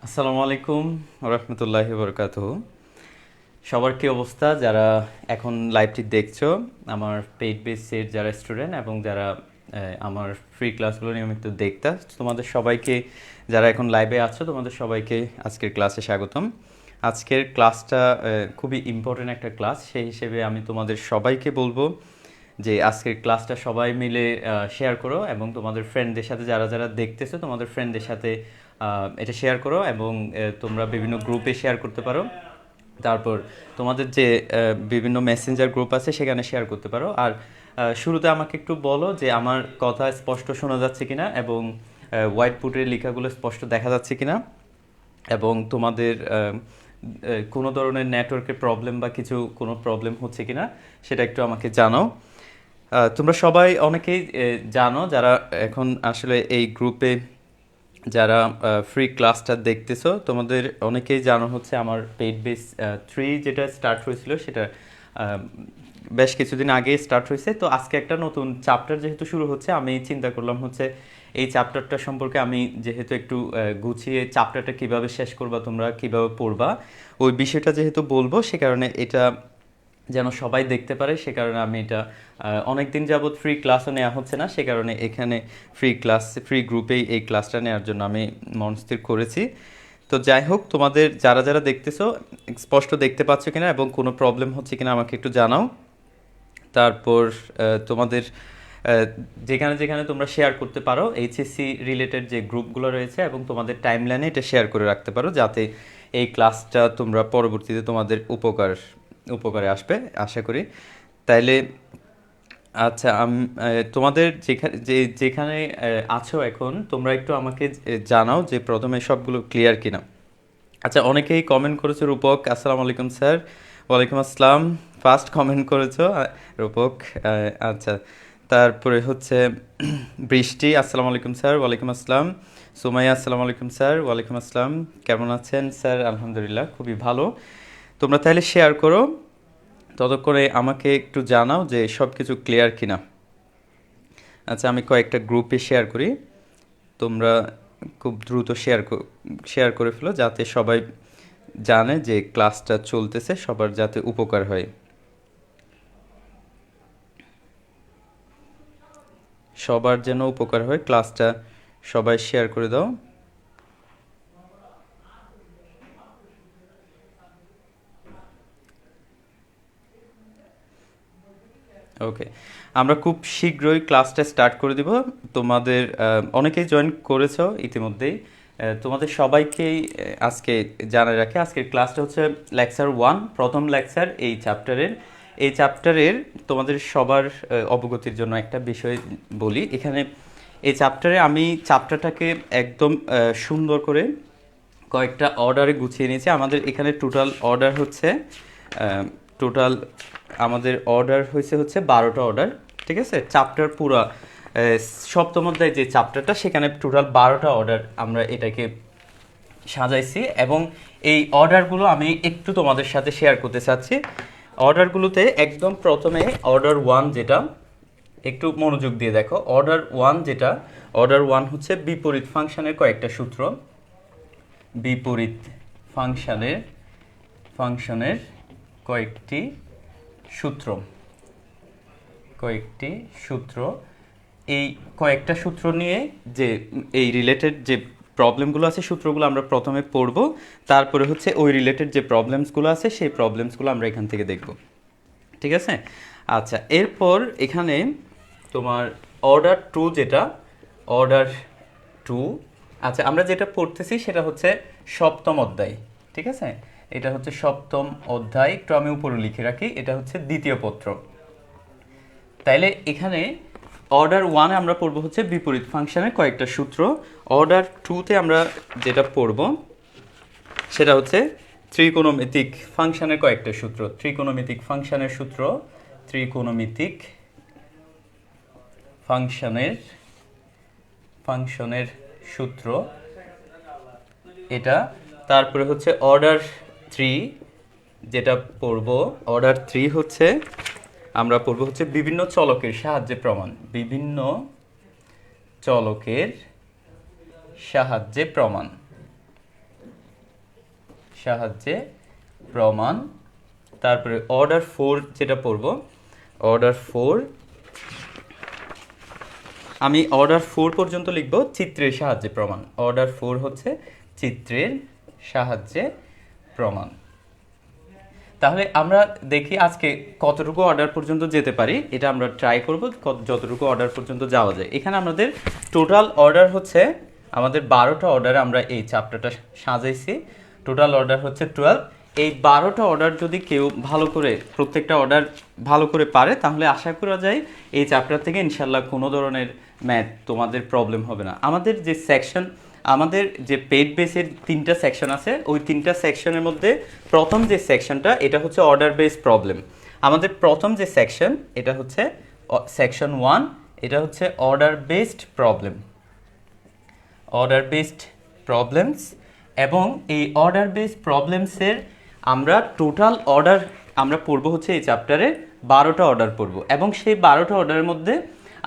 আসসালামু আলাইকুম রহমতুল্লাহি বরকাতুহু। সবার কি অবস্থা যারা এখন লাইভটি দেখছো, আমার পেইড বেসের যারা স্টুডেন্ট এবং যারা আমার ফ্রি ক্লাসগুলো নিয়মিত দেখতা, তোমাদের সবাইকে যারা এখন লাইভে আছো তোমাদের সবাইকে আজকের ক্লাসে স্বাগতম। আজকের ক্লাসটা খুবই ইম্পর্টেন্ট একটা ক্লাস, সেই হিসেবে আমি তোমাদের সবাইকে বলবো যে আজকের ক্লাসটা সবাই মিলে শেয়ার করো এবং তোমাদের ফ্রেন্ডদের সাথে যারা যারা দেখতেছো তোমাদের ফ্রেন্ডদের সাথে এটা শেয়ার করো এবং তোমরা বিভিন্ন গ্রুপে শেয়ার করতে পারো। তারপর তোমাদের যে বিভিন্ন মেসেঞ্জার গ্রুপ আছে সেখানে শেয়ার করতে পারো। আর শুরুতে আমাকে একটু বলো যে আমার কথা স্পষ্ট শোনা যাচ্ছে কিনা এবং হোয়াইট বোর্ডের লেখাগুলো স্পষ্ট দেখা যাচ্ছে কিনা, এবং তোমাদের কোনো ধরনের নেটওয়ার্কের প্রবলেম বা কোনো প্রবলেম হচ্ছে কিনা সেটা একটু আমাকে জানাও। তোমরা সবাই অনেকেই জানো যারা এখন আসলে এই গ্রুপে যারা ফ্রি ক্লাসটা দেখতেছো, তোমাদের অনেকেই জানো হচ্ছে আমার পেইড বেস 3 যেটা স্টার্ট হয়েছিল সেটা বেশ কিছুদিন আগে স্টার্ট হয়েছে। তো আজকে একটা নতুন চ্যাপ্টার যেহেতু শুরু হচ্ছে, আমি চিন্তা করলাম হচ্ছে এই চ্যাপ্টারটা সম্পর্কে আমি যেহেতু একটু গুছিয়ে চ্যাপ্টারটা কিভাবে শেষ করবা, তোমরা কিভাবে পড়বা ওই বিষয়টা যেহেতু বলবো, সে কারণে এটা যেন সবাই দেখতে পারে, সে কারণে আমি এটা অনেক দিন যাবৎ ফ্রি ক্লাসও নেওয়া হচ্ছে না, সে কারণে এখানে ফ্রি গ্রুপেই এই ক্লাসটা নেওয়ার জন্য আমি মনস্থির করেছি। তো যাই হোক, তোমাদের যারা যারা দেখতেছো স্পষ্ট দেখতে পাচ্ছ কিনা এবং কোনো প্রবলেম হচ্ছে কিনা আমাকে একটু জানাও। তারপর তোমাদের যেখানে যেখানে তোমরা শেয়ার করতে পারো এইচএসসি রিলেটেড যে গ্রুপগুলো রয়েছে এবং তোমাদের টাইমলাইনে এটা শেয়ার করে রাখতে পারো, যাতে এই ক্লাসটা তোমরা পরবর্তীতে তোমাদের উপকারে আসবে আশা করি। তাইলে আচ্ছা, তোমাদের যেখানে আছো এখন তোমরা একটু আমাকে জানাও যে প্রথমে সবগুলো ক্লিয়ার কিনা। আচ্ছা, অনেকেই কমেন্ট করেছো। রূপক, আসসালামু আলাইকুম স্যার। ওয়ালাইকুম আসসালাম। ফার্স্ট কমেন্ট করেছো রূপক। আচ্ছা, তারপরে হচ্ছে বৃষ্টি, আসসালামু আলাইকুম স্যার। ওয়ালাইকুম আসসালাম। সুমাইয়া, আসসালামু আলাইকুম স্যার। ওয়ালাইকুম আসসালাম। কেমন আছেন স্যার? আলহামদুলিল্লাহ, খুবই ভালো। তোমরা তাহলে শেয়ার করো, ততক্ষণে আমাকে একটু জানাও যে সব কিছু ক্লিয়ার কিনা। আচ্ছা, আমি কয়েকটা গ্রুপে শেয়ার করি, তোমরা খুব দ্রুত শেয়ার করে ফেলো যাতে সবাই জানে যে ক্লাসটা চলতেছে, সবার যাতে উপকার হয়। সবার যেন উপকার হয়, ক্লাসটা সবাই শেয়ার করে দাও। ওকে, আমরা খুব শীঘ্রই ক্লাসটা স্টার্ট করে দিব। তোমাদের অনেকেই জয়েন করেছো ইতিমধ্যেই, তোমাদের সবাইকেই আজকে জানাই রাখি আজকের ক্লাসটা হচ্ছে লেকচার 1, প্রথম লেকচার এই চ্যাপ্টারের তোমাদের সবার অবগতির জন্য একটা বিষয় বলি। এখানে এই চ্যাপ্টারে আমি চ্যাপ্টারটাকে একদম সুন্দর করে কয়েকটা অর্ডারে গুছিয়ে নিয়েছি। আমাদের এখানে টোটাল আমাদের অর্ডার হচ্ছে 12টা অর্ডার, ঠিক আছে? চ্যাপ্টার পুরা সপ্তম অধ্যায় যে চ্যাপ্টারটা, সেখানে টোটাল 12টা অর্ডার আমরা এটাকে সাজাইছি এবং এই অর্ডারগুলো আমি একটু তোমাদের সাথে শেয়ার করতে চাচ্ছি। অর্ডারগুলোতে একদম প্রথমে অর্ডার 1 যেটা, একটু মনোযোগ দিয়ে দেখো। অর্ডার 1 হচ্ছে বিপরীত ফাংশনের কয়েকটা সূত্র। বিপরীত ফাংশনের কয়েকটি সূত্র। এই কয়েকটা সূত্র নিয়ে যে এই রিলেটেড যে প্রবলেমগুলো আছে, সূত্রগুলো আমরা প্রথমে পড়ব, তারপরে হচ্ছে ওই রিলেটেড যে প্রবলেমসগুলো আছে সেই প্রবলেমসগুলো আমরা এখান থেকে দেখব, ঠিক আছে? আচ্ছা, এরপর এখানে তোমার অর্ডার টু, আচ্ছা আমরা যেটা পড়তেছি সেটা হচ্ছে সপ্তম অধ্যায়, ঠিক আছে? এটা হচ্ছে সপ্তম অধ্যায়, একটু আমি উপরে লিখে রাখি, এটা হচ্ছে দ্বিতীয় পত্র। তাইলে এখানে অর্ডার 1-এ আমরা পড়ব হচ্ছে বিপরীত ফাংশনের কয়েকটা সূত্র। অর্ডার 2-তে আমরা যেটা পড়ব সেটা হচ্ছে ত্রিকোণমিতিক ফাংশনের কয়েকটা সূত্র। ত্রিকোণমিতিক ফাংশনের সূত্র এটা। তারপরে হচ্ছে অর্ডার 3 যেটা পড়ব, অর্ডার 3 হচ্ছে আমরা পড়ব হচ্ছে বিভিন্ন চলকের সাহায্যে প্রমাণ। সাহায্যে প্রমাণ। তারপরে অর্ডার 4 যেটা পড়ব, অর্ডার 4 আমি অর্ডার 4 পর্যন্ত লিখব চিত্রের সাহায্যে প্রমাণ। অর্ডার 4 হচ্ছে চিত্রের সাহায্যে প্রমাণ। তাহলে আমরা দেখি আজকে কতটুকু অর্ডার পর্যন্ত যেতে পারি, এটা আমরা ট্রাই করব যতটুকু অর্ডার পর্যন্ত যাওয়া যায়। এখানে আমাদের টোটাল অর্ডার হচ্ছে আমাদের 12টা অর্ডারে আমরা এই চ্যাপ্টারটা সাজাইছি। টোটাল অর্ডার হচ্ছে 12। এই 12টা অর্ডার যদি কেউ ভালো করে প্রত্যেকটা অর্ডার ভালো করে পারে তাহলে আশা করা যায় এই চ্যাপ্টার থেকে ইনশাল্লাহ কোনো ধরনের ম্যাথ তোমাদের প্রবলেম হবে না। আমাদের যে সেকশন, আমাদের যে পেড বেসের 3টা সেকশন আছে, ওই 3টা সেকশনের মধ্যে প্রথম যে সেকশনটা এটা হচ্ছে অর্ডার বেস প্রবলেম। আমাদের প্রথম যে সেকশন এটা হচ্ছে সেকশন 1, এটা হচ্ছে order based problem, order based problems. এবং এই অর্ডার বেসড প্রবলেমসের আমরা টোটাল অর্ডার আমরা পড়ব হচ্ছে এই চ্যাপ্টারে 12টা অর্ডার পড়ব। এবং সেই 12টা অর্ডারের মধ্যে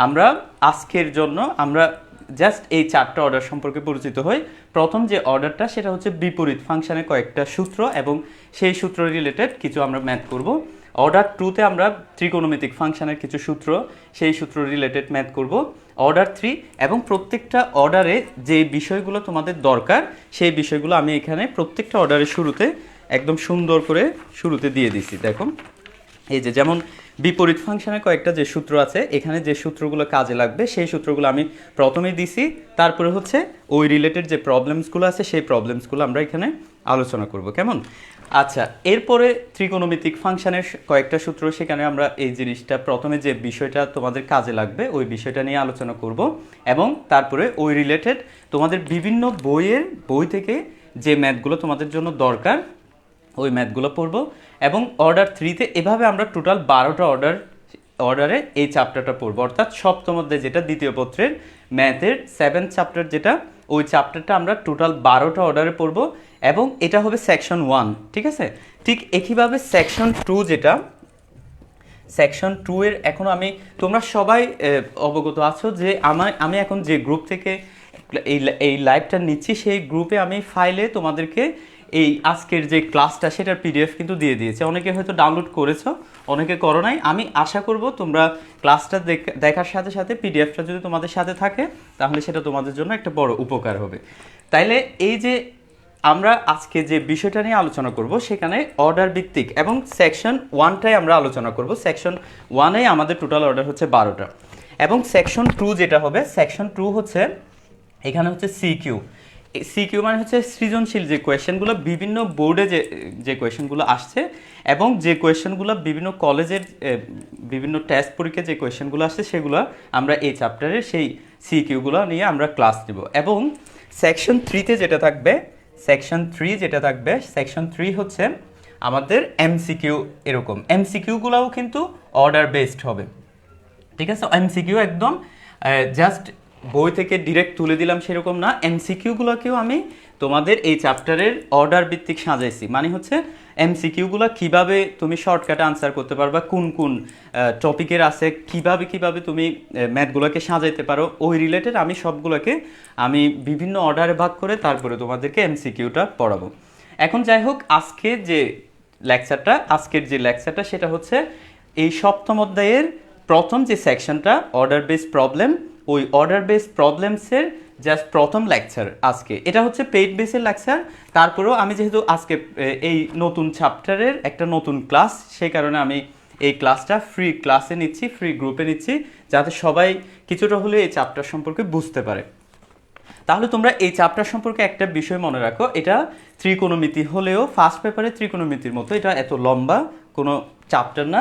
আমরা আজকের জন্য আমরা জাস্ট এই 4টা অর্ডার সম্পর্কে পরিচিত হই। প্রথম যে অর্ডারটা সেটা হচ্ছে বিপরীত ফাংশনের কয়েকটা সূত্র এবং সেই সূত্র রিলেটেড কিছু আমরা ম্যাথ করব। অর্ডার 2তে আমরা ত্রিকোণমিতিক ফাংশনের কিছু সূত্র, সেই সূত্র রিলেটেড ম্যাথ করব। অর্ডার 3 এবং প্রত্যেকটা অর্ডারে যে বিষয়গুলো তোমাদের দরকার সেই বিষয়গুলো আমি এখানে প্রত্যেকটা অর্ডারের শুরুতে একদম সুন্দর করে শুরুতে দিয়ে দিছি। দেখো এই যে যেমন বিপরীত ফাংশনের কয়েকটা যে সূত্র আছে, এখানে যে সূত্রগুলো কাজে লাগবে সেই সূত্রগুলো আমি প্রথমেই দিছি। তারপরে হচ্ছে ওই রিলেটেড যে প্রবলেমসগুলো আছে সেই প্রবলেমসগুলো আমরা এখানে আলোচনা করব। কেমন? আচ্ছা, এরপরে ত্রিকোণমিতিক ফাংশনের কয়েকটা সূত্র, সেখানে আমরা এই জিনিসটা প্রথমে যে বিষয়টা তোমাদের কাজে লাগবে ওই বিষয়টা নিয়ে আলোচনা করব। এবং তারপরে ওই রিলেটেড তোমাদের বিভিন্ন বই থেকে যে ম্যাথগুলো তোমাদের জন্য দরকার ওই ম্যাথগুলো পড়বো। এবং অর্ডার 3তে এভাবে আমরা টোটাল 12টা অর্ডারে এই চ্যাপ্টারটা পড়বো, অর্থাৎ সপ্তম অধ্যায় যেটা দ্বিতীয় পত্রের ম্যাথের 7th চ্যাপ্টার যেটা, ওই চ্যাপ্টারটা আমরা টোটাল 12টা অর্ডারে পড়বো। এবং এটা হবে সেকশন 1, ঠিক আছে? ঠিক একইভাবে সেকশন 2 যেটা, সেকশন 2 এর এখন তোমরা সবাই অবগত আছো যে আমি এখন যে গ্রুপ থেকে এই লাইভটা নিচ্ছি সেই গ্রুপে আমি ফাইলে তোমাদেরকে এই আজকের যে ক্লাসটা সেটার পিডিএফ কিন্তু দিয়ে দিয়েছে। অনেকে হয়তো ডাউনলোড করেছো, অনেকে করো নাই। আমি আশা করব তোমরা ক্লাসটা দেখার সাথে সাথে পিডিএফটা যদি তোমাদের সাথে থাকে তাহলে সেটা তোমাদের জন্য একটা বড় উপকার হবে। তাইলে এই যে আমরা আজকে যে বিষয়টা নিয়ে আলোচনা করব সেখানে অর্ডার ভিত্তিক এবং সেকশন 1টাই আমরা আলোচনা করব। সেকশন 1এ আমাদের টোটাল অর্ডার হচ্ছে 12টা। এবং সেকশন 2 যেটা হবে, সেকশন 2 হচ্ছে এখানে হচ্ছে সিকিউ। সিকিউ মানে হচ্ছে সৃজনশীল যে কোয়েশ্চেনগুলো বিভিন্ন বোর্ডে যে কোয়েশ্চেনগুলো আসছে এবং যে কোয়েশ্চেনগুলো বিভিন্ন কলেজের বিভিন্ন টেস্ট পরীক্ষায় যে কোয়েশ্চেনগুলো আসছে সেগুলো আমরা এই চ্যাপ্টারের সেই সিকিউগুলো নিয়ে আমরা ক্লাস নেব। এবং সেকশন 3তে যেটা থাকবে, সেকশন 3 হচ্ছে আমাদের এমসিকিউ। এরকম এমসিকিউগুলোও কিন্তু অর্ডার বেসড হবে, ঠিক আছে? এমসিকিউ একদম জাস্ট বই থেকে ডিরেক্ট তুলে দিলাম সেরকম না, এমসিকিউগুলোকেও আমি তোমাদের এই চ্যাপ্টারের অর্ডার ভিত্তিক সাজাইছি। মানে হচ্ছে এমসিকিউগুলো কিভাবে তুমি শর্টকাটে আনসার করতে পারবা, কোন কোন টপিকের আছে, কিভাবে তুমি ম্যাথগুলোকে সাজাইতে পারো, ওই রিলেটেড আমি সবগুলোকে বিভিন্ন অর্ডারে ভাগ করে তারপরে তোমাদেরকে এমসিকিউটা পড়াবো। এখন যাই হোক, আজকের যে লেকচারটা সেটা হচ্ছে এই সপ্তম অধ্যায়ের প্রথম যে সেকশনটা অর্ডার বেস প্রবলেম, ওই অর্ডার বেস প্রবলেমসের জাস্ট প্রথম লেকচার আজকে। এটা হচ্ছে পেইড বেসের লেকচার। তারপরেও আমি যেহেতু আজকে এই নতুন চ্যাপ্টারের একটা নতুন ক্লাস, সেই কারণে আমি এই ক্লাসটা ফ্রি ক্লাসে নিচ্ছি, ফ্রি গ্রুপে নিচ্ছি, যাতে সবাই কিছুটা হলে এই চ্যাপ্টার সম্পর্কে বুঝতে পারে। তাহলে তোমরা এই চ্যাপ্টার সম্পর্কে একটা বিষয় মনে রাখো, এটা ত্রিকোণমিতি হলেও ফার্স্ট পেপারে ত্রিকোণমিতির মতো এটা এত লম্বা কোনো চ্যাপ্টার না।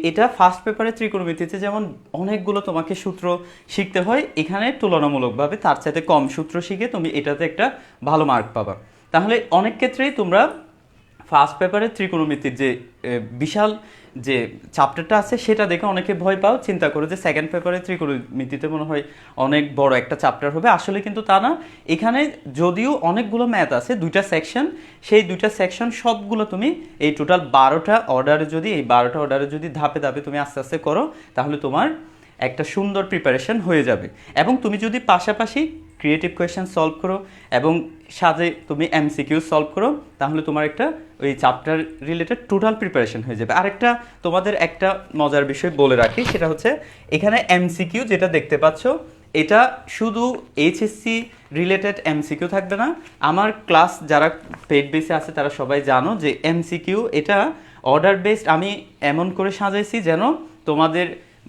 এটা ফার্স্ট পেপারে ত্রিকোণমিতিতে যেমন অনেকগুলো তোমাকে সূত্র শিখতে হয়, এখানে তুলনামূলকভাবে তার সাথে কম সূত্র শিখে তুমি এটাতে একটা ভালো মার্ক পাবা। তাহলে অনেক ক্ষেত্রেই তোমরা ফার্স্ট পেপারে ত্রিকোণমিতির যে বিশাল যে চ্যাপ্টারটা আছে সেটা দেখে অনেকে ভয় পাও, চিন্তা করো যে সেকেন্ড পেপারে ত্রিকোণমিতিতে মনে হয় অনেক বড় একটা চ্যাপ্টার হবে। আসলে কিন্তু তা না। এখানে যদিও অনেকগুলো ম্যাথ আছে, 2টা সেকশন, সেই 2টা সেকশন সবগুলো তুমি এই টোটাল 12টা অর্ডারে যদি ধাপে ধাপে তুমি আস্তে আস্তে করো তাহলে তোমার একটা সুন্দর প্রিপারেশন হয়ে যাবে। এবং তুমি যদি পাশাপাশি ক্রিয়েটিভ কোয়েশ্চেন সলভ করো এবং সাথে তুমি এমসিকিউ সলভ করো, তাহলে তোমার একটা ওই চ্যাপ্টার রিলেটেড টোটাল প্রিপারেশন হয়ে যাবে। আরেকটা তোমাদের একটা মজার বিষয় বলে রাখি, সেটা হচ্ছে এখানে এমসিকিউ যেটা দেখতে পাচ্ছ এটা শুধু এইচএসসি রিলেটেড এমসিকিউ থাকবে না। আমার ক্লাস যারা পেড বেসে আছে তারা সবাই জানো যে এমসিকিউ এটা অর্ডার বেসড আমি এমন করে সাজাইছি যেন তোমাদের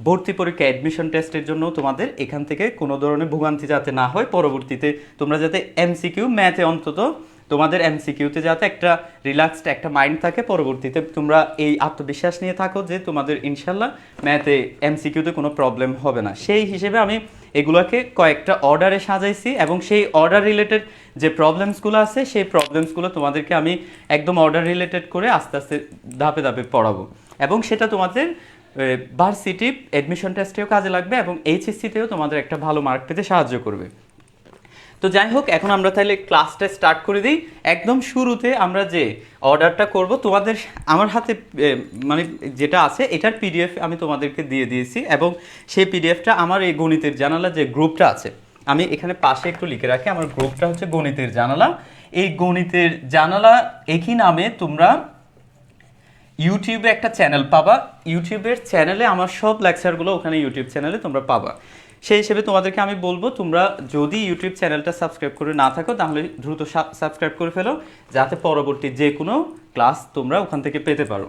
ভর্তি পরীক্ষা অ্যাডমিশন টেস্টের জন্য তোমাদের এখান থেকে কোনো ধরনের ভোগান্তি যাতে না হয়, পরবর্তীতে তোমরা যাতে এমসিকিউ ম্যাথে অন্তত তোমাদের এমসিকিউতে যাতে একটা রিল্যাক্সড একটা মাইন্ড থাকে, পরবর্তীতে তোমরা এই আত্মবিশ্বাস নিয়ে থাকো যে তোমাদের ইনশাল্লাহ ম্যাথে এমসিকিউতে কোনো প্রবলেম হবে না। সেই হিসেবে আমি এগুলোকে কয়েকটা অর্ডারে সাজাইছি এবং সেই অর্ডার রিলেটেড যে প্রবলেমসগুলো আছে সেই প্রবলেমসগুলো তোমাদেরকে আমি একদম অর্ডার রিলেটেড করে আস্তে আস্তে ধাপে ধাপে পড়াবো এবং সেটা তোমাদের ভার্সিটি অ্যাডমিশন টেস্টেও কাজে লাগবে এবং এইচএসসিতেও তোমাদের একটা ভালো মার্ক পেতে সাহায্য করবে। তো যাই হোক, এখন আমরা তাহলে ক্লাসটা স্টার্ট করে দিই। একদম শুরুতে আমরা যে অর্ডারটা করব তোমাদের আমার হাতে মানে যেটা আছে এটার পিডিএফ আমি তোমাদেরকে দিয়ে দিয়েছি এবং সেই পিডিএফটা আমার এই গণিতের জানালা যে গ্রুপটা আছে আমি এখানে পাশে একটু লিখে রাখি। আমার গ্রুপটা হচ্ছে গণিতের জানালা। এই গণিতের জানালা একই নামে তোমরা ইউটিউবে একটা চ্যানেল পাবা। ইউটিউবের চ্যানেলে আমার সব লেকচারগুলো ওখানে ইউটিউব চ্যানেলে তোমরা পাবা। সেই হিসেবে তোমাদেরকে আমি বলবো তোমরা যদি ইউটিউব চ্যানেলটা সাবস্ক্রাইব করে না থাকো তাহলে দ্রুত সাবস্ক্রাইব করে ফেলো, যাতে পরবর্তী যে কোনো ক্লাস তোমরা ওখান থেকে পেতে পারো।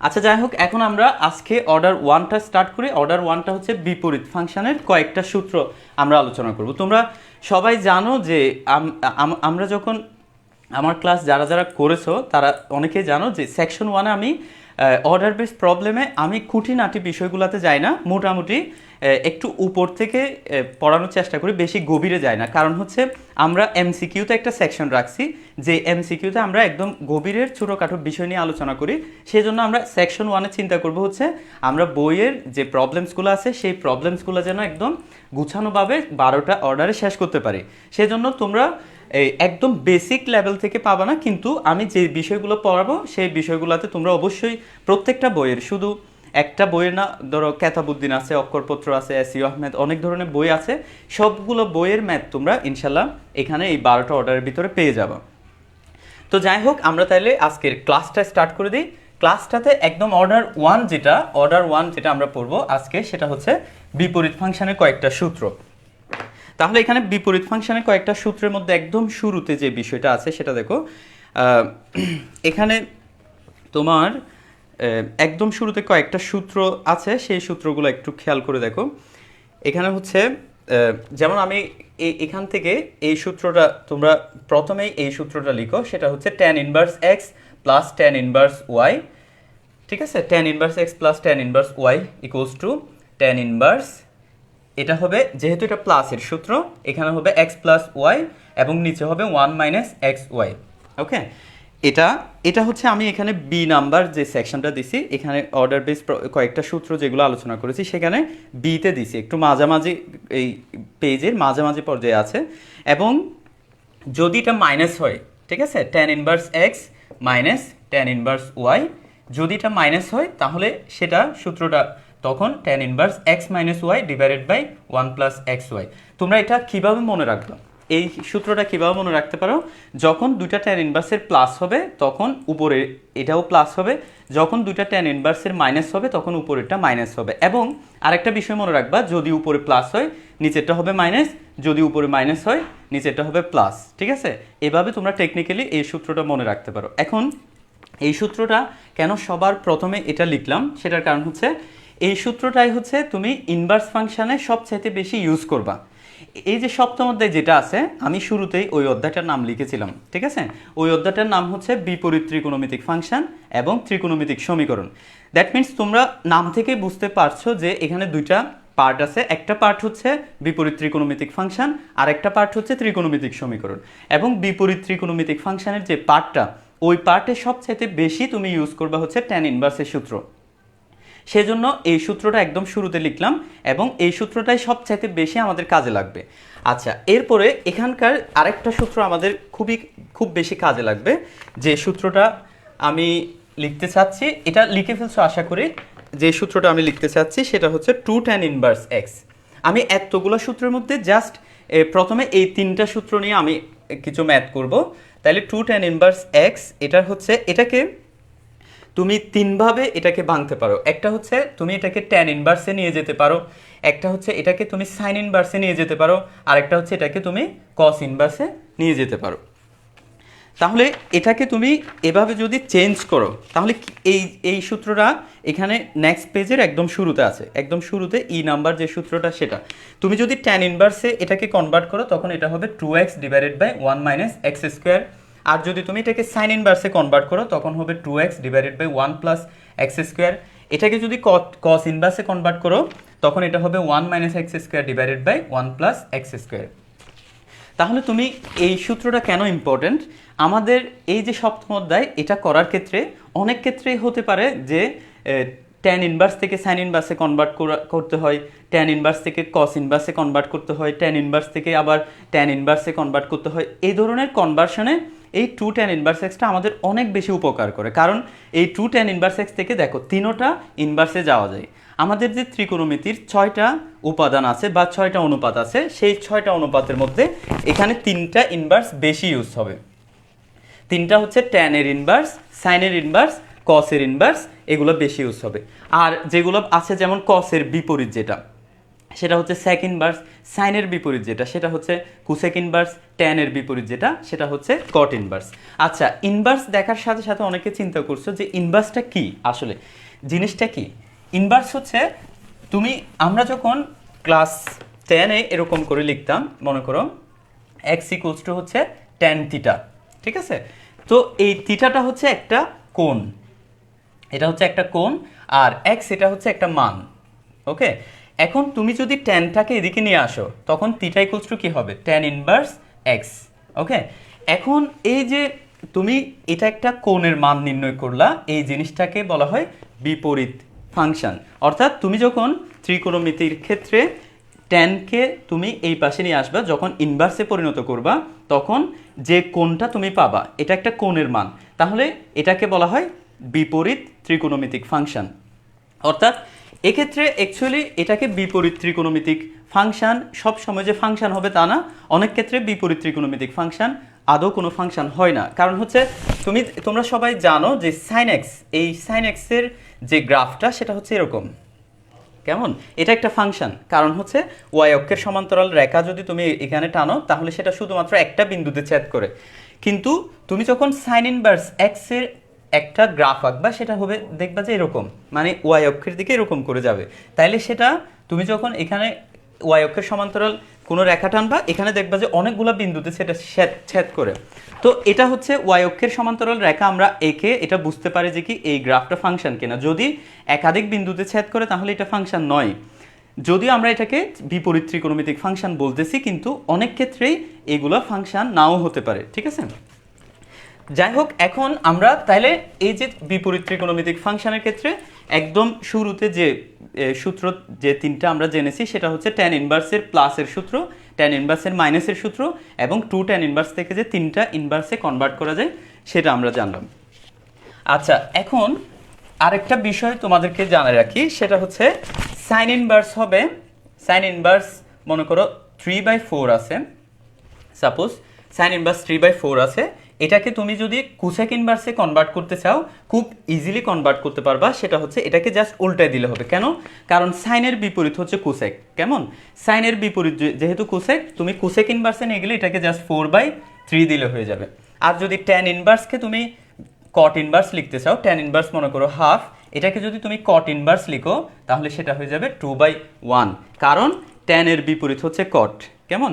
আচ্ছা যাই হোক, এখন আমরা আজকে অর্ডার ওয়ানটা স্টার্ট করি। অর্ডার ওয়ানটা হচ্ছে বিপরীত ফাংশনের কয়েকটা সূত্র আমরা আলোচনা করব। তোমরা সবাই জানো যে আমরা যখন আমার ক্লাস যারা যারা করেছো তারা অনেকেই জানো যে সেকশন ওয়ানে আমি অর্ডার বেস প্রবলেমে আমি খুঁটিনাটি বিষয়গুলোতে যাই না, মোটামুটি একটু উপর থেকে পড়ানোর চেষ্টা করি, বেশি গভীরে যাই না। কারণ হচ্ছে আমরা এমসিকিউতে একটা সেকশন রাখছি যে এমসিকিউতে আমরা একদম গভীরের ছোটোখাটো বিষয় নিয়ে আলোচনা করি। সেই জন্য আমরা সেকশন ওয়ানে চিন্তা করব হচ্ছে আমরা বইয়ের যে প্রবলেমসগুলো আছে সেই প্রবলেমসগুলো যেন একদম গুছানোভাবে 12টা অর্ডারে শেষ করতে পারি। সেজন্য তোমরা একদম বেসিক লেভেল থেকে পাবা না, কিন্তু আমি যে বিষয়গুলো পড়াবো সেই বিষয়গুলোতে তোমরা অবশ্যই প্রত্যেকটা বইয়ের, শুধু একটা বইয়ের না, ধরো কেতাবুদ্দিন আছে, অক্ষরপত্র আছে, এসইউ আহমেদ, অনেক ধরনের বই আছে, সবগুলো বইয়ের ম্যাথ তোমরা ইনশাল্লাহ এখানে এই 12টা অর্ডারের ভিতরে পেয়ে যাবা। তো যাই হোক, আমরা তাহলে আজকের ক্লাসটা স্টার্ট করে দিই। ক্লাসটাতে একদম অর্ডার ওয়ান যেটা আমরা পড়বো আজকে সেটা হচ্ছে বিপরীত ফাংশনের কয়েকটা সূত্র। তাহলে এখানে বিপরীত ফাংশনের কয়েকটা সূত্রের মধ্যে একদম শুরুতে যে বিষয়টা আছে সেটা দেখো। এখানে তোমার একদম শুরুতে কয়েকটা সূত্র আছে, সেই সূত্রগুলো একটু খেয়াল করে দেখো। এখানে হচ্ছে যেমন আমি এখান থেকে এই সূত্রটা, তোমরা প্রথমেই এই সূত্রটা লিখো, সেটা হচ্ছে tan inverse x plus tan inverse y. ঠিক আছে, tan inverse x plus tan inverse y equals to tan inverse, এটা হবে যেহেতু এটা প্লাসের সূত্র এখানে হবে এক্স প্লাস ওয়াই এবং নিচে হবে 1 মাইনাস এক্স ওয়াই। ওকে, এটা হচ্ছে আমি এখানে বি নাম্বার যে সেকশনটা দিছি, এখানে অর্ডার বেস কয়েকটা সূত্র যেগুলো আলোচনা করেছি সেখানে বিতে দিছি, একটু মাঝামাঝি এই পেজের মাঝামাঝি পর্যায়ে আছে। এবং যদি এটা মাইনাস হয়, ঠিক আছে, tan inverse x minus tan inverse y, যদি এটা মাইনাস হয় তাহলে সেটা সূত্রটা তখন tan inverse x minus y divided by 1 plus x y. তোমরা এটা কীভাবে মনে রাখবে, এই সূত্রটা কীভাবে মনে রাখতে পারো, যখন দুইটা tan ইনভার্সের প্লাস হবে তখন উপরে এটাও প্লাস হবে, যখন দুইটা tan ইনভার্সের মাইনাস হবে তখন উপরেরটা মাইনাস হবে। এবং আরেকটা বিষয় মনে রাখবা, যদি উপরে প্লাস হয় নিচেরটা হবে মাইনাস, যদি উপরে মাইনাস হয় নিচেরটা হবে প্লাস। ঠিক আছে, এভাবে তোমরা টেকনিক্যালি এই সূত্রটা মনে রাখতে পারো। এখন এই সূত্রটা কেন সবার প্রথমে এটা লিখলাম সেটার কারণ হচ্ছে এই সূত্রটাই হচ্ছে তুমি ইনভার্স ফাংশনে সবচাইতে বেশি ইউজ করবা। এই যে সপ্তম অধ্যায় যেটা আছে, আমি শুরুতেই ওই অধ্যায়টার নাম লিখেছিলাম, ঠিক আছে, ওই অধ্যায়টার নাম হচ্ছে বিপরীত ত্রিকোণমিতিক ফাংশন এবং ত্রিকোণমিতিক সমীকরণ। দ্যাট মিনস তোমরা নাম থেকেই বুঝতে পারছো যে এখানে দুইটা পার্ট আছে, একটা পার্ট হচ্ছে বিপরীত ত্রিকোণমিতিক ফাংশন আর একটা পার্ট হচ্ছে ত্রিকোণমিতিক সমীকরণ। এবং বিপরীত ত্রিকোণমিতিক ফাংশনের যে পার্টটা, ওই পার্টে সবচাইতে বেশি তুমি ইউজ করবা হচ্ছে tan ইনভার্সের সূত্র। সেজন্য এই সূত্রটা একদম শুরুতে লিখলাম এবং এই সূত্রটাই সবচাইতে বেশি আমাদের কাজে লাগবে। আচ্ছা, এরপরে এখানকার আরেকটা সূত্র আমাদের খুব বেশি কাজে লাগবে, যে সূত্রটা আমি লিখতে চাচ্ছি, এটা লিখে ফেলছো আশা করি। যে সূত্রটা আমি লিখতে চাচ্ছি সেটা হচ্ছে 2 tan ইনভার্স এক্স। আমি এতগুলো সূত্রের মধ্যে জাস্ট প্রথমে এই তিনটা সূত্র নিয়ে আমি কিছু ম্যাথ করব। তাহলে 2 tan ইনভার্স x, এটা হচ্ছে, এটাকে তুমি তিনভাবে এটাকে ভাঙতে পারো। একটা হচ্ছে তুমি এটাকে tan ইনভার্সে নিয়ে যেতে পারো, একটা হচ্ছে এটাকে তুমি sin ইনভার্সে নিয়ে যেতে পারো, আর একটা হচ্ছে এটাকে তুমি cos ইনভার্সে নিয়ে যেতে পারো। তাহলে এটাকে তুমি এভাবে যদি চেঞ্জ করো তাহলে এই এই সূত্রটা এখানে নেক্সট পেজের একদম শুরুতে আছে, একদম শুরুতে ই নাম্বার যে সূত্রটা সেটা তুমি যদি tan ইনভার্সে এটাকে কনভার্ট করো তখন এটা হবে 2x divided by 1 minus x square. আর যদি তুমি এটাকে সাইন ইনভার্সে কনভার্ট করো তখন হবে 2x divided by 1 plus x square. এটাকে যদি কস ইনভার্সে কনভার্ট করো তখন এটা হবে 1 minus x square divided by 1 plus x square. তাহলে তুমি এই সূত্রটা কেন ইম্পর্ট্যান্ট আমাদের এই যে সপ্তম অধ্যায় এটা করার ক্ষেত্রে অনেক ক্ষেত্রেই হতে পারে যে ট্যান ইনভার্স থেকে সাইন ইনভার্সে কনভার্ট করতে হয়, ট্যান ইনভার্স থেকে কস ইনভার্সে কনভার্ট করতে হয়, ট্যান ইনভার্স থেকে আবার ট্যান ইনভার্সে কনভার্ট করতে হয়। এই ধরনের কনভার্সনে এই 2 tan ইনভার্স এক্সটা আমাদের অনেক বেশি উপকার করে, কারণ এই 2 tan ইনভার্স এক্স থেকে দেখো তিনোটা ইনভার্সে যাওয়া যায়। আমাদের যে ত্রিকোণমিতির 6টা উপাদান আছে বা 6টা অনুপাত আছে, সেই 6টা অনুপাতের মধ্যে এখানে 3টা ইনভার্স বেশি ইউজ হবে। 3টা হচ্ছে ট্যানের ইনভার্স, সাইনের ইনভার্স, কসের ইনভার্স, এগুলো বেশি ইউজ হবে। আর যেগুলো আছে যেমন কসের বিপরীত যেটা সেটা হচ্ছে সেক ইনভার্স, সাইনের বিপরীত যেটা সেটা হচ্ছে কুসেক ইনভার্স, ট্যানের বিপরীত যেটা সেটা হচ্ছে কট ইনভার্স। আচ্ছা, ইনভার্স দেখার সাথে সাথে অনেকে চিন্তা করছো যে ইনভার্সটা কি, আসলে জিনিসটা কি। ইনভার্স হচ্ছে আমরা যখন ক্লাস 10-এ এরকম করে লিখতাম, মনে করো এক্স ইকুয়ালস টু হচ্ছে ট্যান থিটা, ঠিক আছে। তো এই থিটাটা হচ্ছে একটা কোণ, এটা হচ্ছে একটা কোণ, আর এক্স এটা হচ্ছে একটা মান, ওকে। এখন তুমি যদি ট্যানটাকে এদিকে নিয়ে আসো তখন থিটা ইকুয়ালস টু কি হবে, ট্যান ইনভার্স এক্স, ওকে। এখন এই যে তুমি এটা একটা কোণের মান নির্ণয় করলা, এই জিনিসটাকে বলা হয় বিপরীত ফাংশন। অর্থাৎ তুমি যখন ত্রিকোণমিতির ক্ষেত্রে ট্যানকে তুমি এই পাশে নিয়ে আসবা, যখন ইনভার্সে পরিণত করবা তখন যে কোণটা তুমি পাবা এটা একটা কোণের মান, তাহলে এটাকে বলা হয় বিপরীত ত্রিকোণমিতিক ফাংশন। অর্থাৎ এক্ষেত্রে অ্যাকচুয়ালি এটাকে বিপরীত ত্রিকোণমিতিক ফাংশন সব সময় যে ফাংশন হবে তা না, অনেক ক্ষেত্রে বিপরীত ত্রিকোণমিতিক ফাংশন আদৌ কোনো ফাংশন হয় না। কারণ হচ্ছে তোমরা সবাই জানো যে সাইন এক্স, এই সাইন এক্সের যে গ্রাফটা সেটা হচ্ছে এরকম, কেমন, এটা একটা ফাংশন। কারণ হচ্ছে ওয়াই অক্ষের সমান্তরাল রেখা যদি তুমি এখানে টানো তাহলে সেটা শুধুমাত্র একটা বিন্দুতে ছেদ করে, কিন্তু তুমি যখন সাইন ইনভার্স এক্স এর একটা গ্রাফ আঁকবা সেটা হবে দেখবা যে এরকম, মানে ওয়াই অক্ষের দিকে এরকম করে যাবে। তাইলে সেটা তুমি যখন এখানে ওয়াই অক্ষের সমান্তরাল কোনো রেখা টানবা এখানে দেখবা যে অনেকগুলো বিন্দুতে সেটা ছেদ করে। তো এটা হচ্ছে ওয়াই অক্ষের সমান্তরাল রেখা, আমরা একে এটা বুঝতে পারি যে কি এই গ্রাফটা ফাংশন কিনা। যদি একাধিক বিন্দুতে ছেদ করে তাহলে এটা ফাংশন নয়, যদিও আমরা এটাকে বিপরীত ত্রিকোণমিতিক ফাংশন বলতেছি, কিন্তু অনেক ক্ষেত্রেই এগুলো ফাংশন নাও হতে পারে, ঠিক আছে। যাই হোক, এখন আমরা তাইলে এই যে বিপরীত ত্রিকোণমিতিক ফাংশনের ক্ষেত্রে একদম শুরুতে যে সূত্র যে তিনটা আমরা জেনেছি সেটা হচ্ছে ট্যান ইনভার্সের প্লাসের সূত্র, ট্যান ইনভার্সের মাইনাসের সূত্র এবং 2 ট্যান ইনভার্স থেকে যে তিনটা ইনভার্সে কনভার্ট করা যায় সেটা আমরা জানলাম। আচ্ছা, এখন আরেকটা বিষয় তোমাদেরকে জানাই রাখি, সেটা হচ্ছে সাইন ইনভার্স হবে, সাইন ইনভার্স মনে করো 3/4 আছে, সাপোজ সাইন ইনভার্স 3/4 আছে, এটাকে তুমি যদি কুসেক ইনভার্সে কনভার্ট করতে চাও খুব ইজিলি কনভার্ট করতে পারবা। সেটা হচ্ছে এটাকে জাস্ট উল্টায় দিলে হবে। কেন? কারণ সাইনের বিপরীত হচ্ছে কুসেক, কেমন, সাইনের বিপরীত যেহেতু কুসেক, তুমি কুসেক ইনভার্সে নিয়ে গেলে এটাকে জাস্ট 4/3 দিলে হয়ে যাবে। আর যদি ট্যান ইনভার্সকে তুমি কট ইনভার্স লিখতে চাও, ট্যান ইনভার্স মনে করো হাফ, এটাকে যদি তুমি কট ইনভার্স লিখো তাহলে সেটা হয়ে যাবে 2/1, কারণ ট্যানের বিপরীত হচ্ছে কট, কেমন।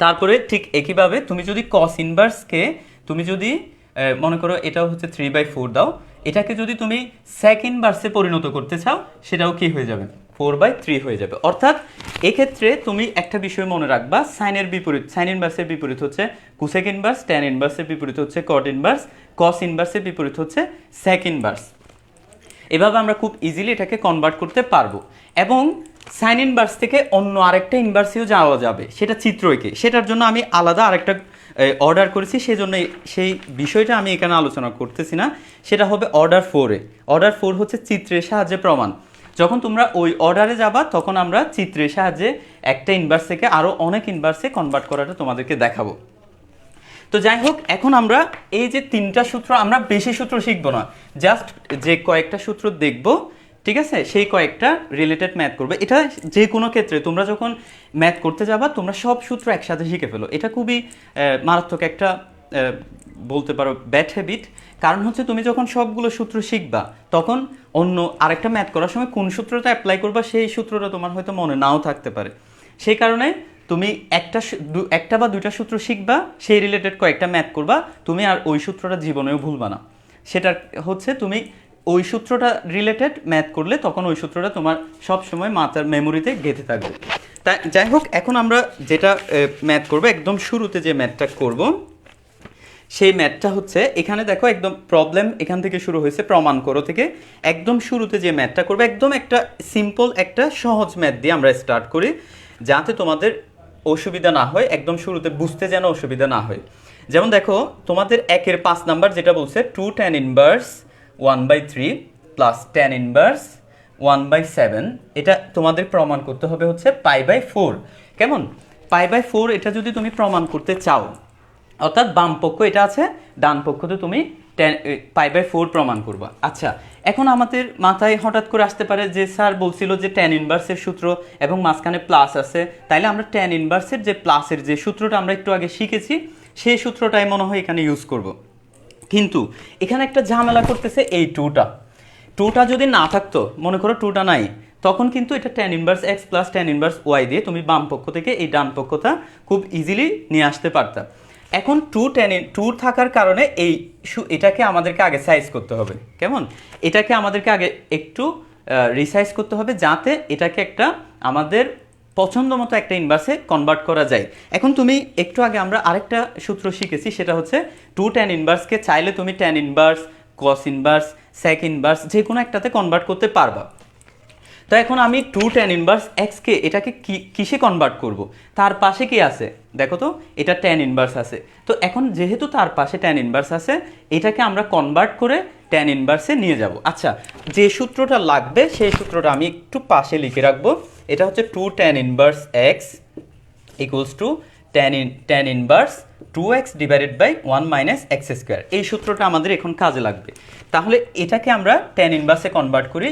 তারপরে ঠিক একইভাবে তুমি যদি কস ইনভার্সকে তুমি যদি মনে করো এটাও হচ্ছে 3/4 দাও, এটাকে যদি তুমি সেক ইনভার্সে পরিণত করতে চাও সেটাও কি হয়ে যাবে, 4/3 হয়ে যাবে। অর্থাৎ এক্ষেত্রে তুমি একটা বিষয় মনে রাখবা, সাইনের বিপরীত, সাইন ইনভার্সের বিপরীত হচ্ছে কুসেক ইনভার্স, ট্যান ইনভার্সের বিপরীত হচ্ছে কট ইনভার্স, কস ইনভার্সের বিপরীত হচ্ছে সেক ইনভার্স। এভাবে আমরা খুব ইজিলি এটাকে কনভার্ট করতে পারবো। এবং সাইন ইনভার্স থেকে অন্য আরেকটা ইনভার্সেও যাওয়া যাবে, সেটা চিত্র এঁকে, সেটার জন্য আমি আলাদা আরেকটা অর্ডার করেছি, সেই জন্য সেই বিষয়টা আমি এখানে আলোচনা করতেছি না, সেটা হবে অর্ডার 4-এ। অর্ডার 4 হচ্ছে চিত্রের সাহায্যে প্রমাণ। যখন তোমরা ওই অর্ডারে যাবা তখন আমরা চিত্রের সাহায্যে একটা ইনভার্স থেকে আরও অনেক ইনভার্সে কনভার্ট করাটা তোমাদেরকে দেখাবো। তো যাই হোক, এখন আমরা এই যে 3টা সূত্র, আমরা বেশি সূত্র শিখবো না, জাস্ট যে কয়েকটা সূত্র দেখব, ঠিক আছে, সেই কয়েকটা রিলেটেড ম্যাথ করবে। এটা যে কোনো ক্ষেত্রে তোমরা যখন ম্যাথ করতে যাবা তোমরা সব সূত্র একসাথে শিখে ফেলো। এটা খুবই মারাত্মক একটা বলতে পারো ব্যাড হ্যাবিট। কারণ হচ্ছে তুমি যখন সবগুলো সূত্র শিখবা তখন অন্য আরেকটা ম্যাথ করার সময় কোন সূত্রটা অ্যাপ্লাই করবা সেই সূত্রটা তোমার হয়তো মনে নাও থাকতে পারে। সেই কারণে তুমি একটা বা দুইটা সূত্র শিখবা, সেই রিলেটেড কয়েকটা ম্যাথ করবা, তুমি আর ওই সূত্রটা জীবনেও ভুলবা না। সেটা হচ্ছে তুমি ওই সূত্রটা রিলেটেড ম্যাথ করলে তখন ওই সূত্রটা তোমার সব সময় মাথার মেমোরিতে গেঁথে থাকবে। তাই যাই হোক, এখন আমরা যেটা ম্যাথ করবো, একদম শুরুতে যে ম্যাথটা করব সেই ম্যাথটা হচ্ছে, এখানে দেখো একদম প্রবলেম এখান থেকে শুরু হয়েছে, প্রমাণ করো থেকে একদম শুরুতে যে ম্যাথটা করবে একদম একটা সিম্পল একটা সহজ ম্যাথ দিয়ে আমরা স্টার্ট করি, যাতে তোমাদের অসুবিধা না হয়, একদম শুরুতে বুঝতে যেন অসুবিধা না হয়। যেমন দেখো তোমাদের 1-এর 5 নাম্বার যেটা বলছে 2 tan inverse 1/3 plus tan inverse 1/7, এটা তোমাদের প্রমাণ করতে হবে হচ্ছে π/4। কেমন? π/4 এটা যদি তুমি প্রমাণ করতে চাও, অর্থাৎ বাম পক্ষ এটা আছে, ডান পক্ষতে তুমি π/4 প্রমাণ করবা। আচ্ছা, এখন আমাদের মাথায় হঠাৎ করে আসতে পারে যে স্যার বলছিল যে tan ইনভার্সের সূত্র এবং মাঝখানে প্লাস আছে, তাইলে আমরা tan ইনভার্সের যে প্লাসের যে সূত্রটা আমরা একটু আগে শিখেছি সেই সূত্রটাই মনে হয় এখানে ইউজ করব। কিন্তু এখানে একটা ঝামেলা করতেছে এই টুটা যদি না থাকতো, মনে করো টুটা নাই, তখন কিন্তু এটা tan inverse x plus tan inverse y দিয়ে তুমি বাম পক্ষ থেকে এই ডান পক্ষটা খুব ইজিলি নিয়ে আসতে পারতা। এখন 2 থাকার কারণে এটাকে আমাদেরকে আগে সাইজ করতে হবে। কেমন? এটাকে আমাদেরকে আগে একটু রিসাইজ করতে হবে, যাতে এটাকে একটা আমাদের পছন্দ মতো একটা ইনভার্সে কনভার্ট করা যায়। এখন তুমি একটু আগে আমরা আরেকটা সূত্র শিখেছি, সেটা হচ্ছে 2 tan ইনভার্সকে চাইলে তুমি tan inverse, cos inverse, sec inverse যে কোনো একটাতে কনভার্ট করতে পারবা। তো এখন আমি 2 tan ইনভার্স x কে এটাকে কিসে কনভার্ট করব? তার পাশে কি আছে দেখো তো, এটা tan ইনভার্স আছে। তো এখন যেহেতু তার পাশে tan ইনভার্স আছে, এটাকে আমরা কনভার্ট করে tan ইনভার্সে নিয়ে যাব। আচ্ছা, যে সূত্রটা লাগবে সেই সূত্রটা আমি একটু পাশে লিখে রাখবো। এটা হচ্ছে 2 tan inverse x equals to tan inverse 2x divided by 1 minus x square. এই সূত্রটা আমাদের এখন কাজে লাগবে। তাহলে এটাকে আমরা tan ইনভার্সে কনভার্ট করি।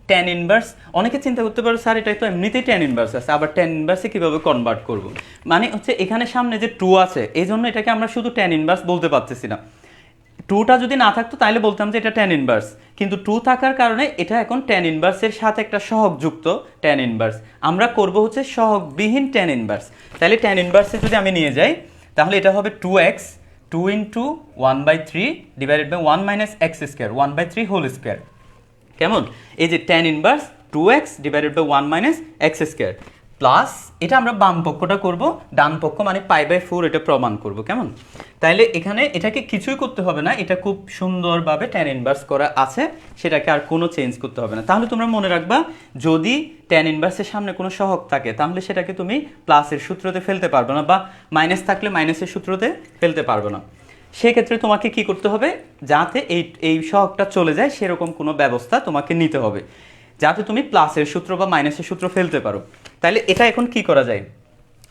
tan ইনভার্স, অনেকে চিন্তা করতে পারো স্যার এটা তো এমনিতেই tan ইনভার্স আছে, আবার tan ইনভার্সে কিভাবে কনভার্ট করব? মানে হচ্ছে এখানে সামনে যে 2 আছে এই জন্য এটাকে আমরা শুধু tan ইনভার্স বলতে পারতেছি না। 2টা যদি না থাকতো তাহলে বলতাম যে এটা tan ইনভার্স, কিন্তু 2 থাকার কারণে এটা এখন tan ইনভার্সের সাথে একটা সহগ যুক্ত tan ইনভার্স। আমরা করব হচ্ছে সহগবিহীন tan ইনভার্স। তাহলে tan ইনভার্সে যদি আমি নিয়ে যাই তাহলে এটা হবে 2x 2 into 1/3 divided by 1 minus x square 1/3 whole square. কেমন? এই যে tan inverse 2x divided by 1 minus x square plus এটা আমরা বাম পক্ষটা করব, ডান পক্ষ মানে π/4 এটা প্রমাণ করব। কেমন? তাইলে এখানে এটাকে কিছুই করতে হবে না, এটা খুব সুন্দরভাবে tan ইনভার্স করা আছে, সেটাকে আর কোনো চেঞ্জ করতে হবে না। তাহলে তোমরা মনে রাখবা, যদি tan ইনভার্সের সামনে কোনো সহগ থাকে তাহলে সেটাকে তুমি প্লাসের সূত্রতে ফেলতে পারবে না, বা মাইনাস থাকলে মাইনাসের সূত্রতে ফেলতে পারবে না। সেক্ষেত্রে তোমাকে কি করতে হবে, যাতে এই সহগটা চলে যায় সেরকম কোনো ব্যবস্থা তোমাকে নিতে হবে, যাতে তুমি প্লাসের সূত্র বা মাইনাসের সূত্র ফেলতে পারো। তাহলে এটা এখন কি করা যায়,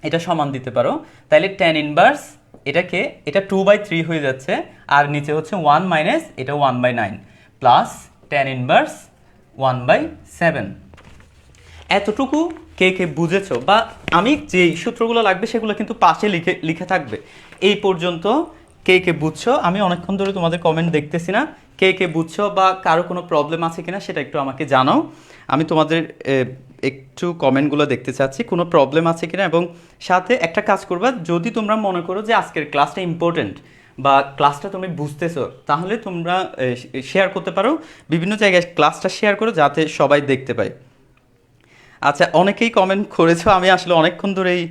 এটা সমান দিতে পারো। তাহলে tan ইনভার্স এটা 2/3 হয়ে যাচ্ছে, আর নিচে হচ্ছে 1 মাইনাস এটা 1/9 প্লাস tan ইনভার্স 1/7। এতটুকু কে কে বুঝেছো? বা আমি যেই সূত্রগুলো লাগবে সেগুলো কিন্তু পাশে লিখে থাকবে। এই পর্যন্ত কে কে বুঝছো? আমি অনেকক্ষণ ধরে তোমাদের কমেন্ট দেখতেছি না, কে কে বুঝছো বা কারো কোনো প্রবলেম আছে কিনা সেটা একটু আমাকে জানাও। আমি তোমাদের একটু কমেন্টগুলো দেখতে চাচ্ছি, কোনো প্রবলেম আছে কিনা। এবং সাথে একটা কাজ করবা, যদি তোমরা মনে করো যে আজকের ক্লাসটা ইম্পর্টেন্ট বা ক্লাসটা তুমি বুঝতেছো, তাহলে তোমরা শেয়ার করতে পারো, বিভিন্ন জায়গায় ক্লাসটা শেয়ার করো যাতে সবাই দেখতে পায়। আচ্ছা, অনেকেই কমেন্ট করেছো, আমি আসলে অনেকক্ষণ ধরেই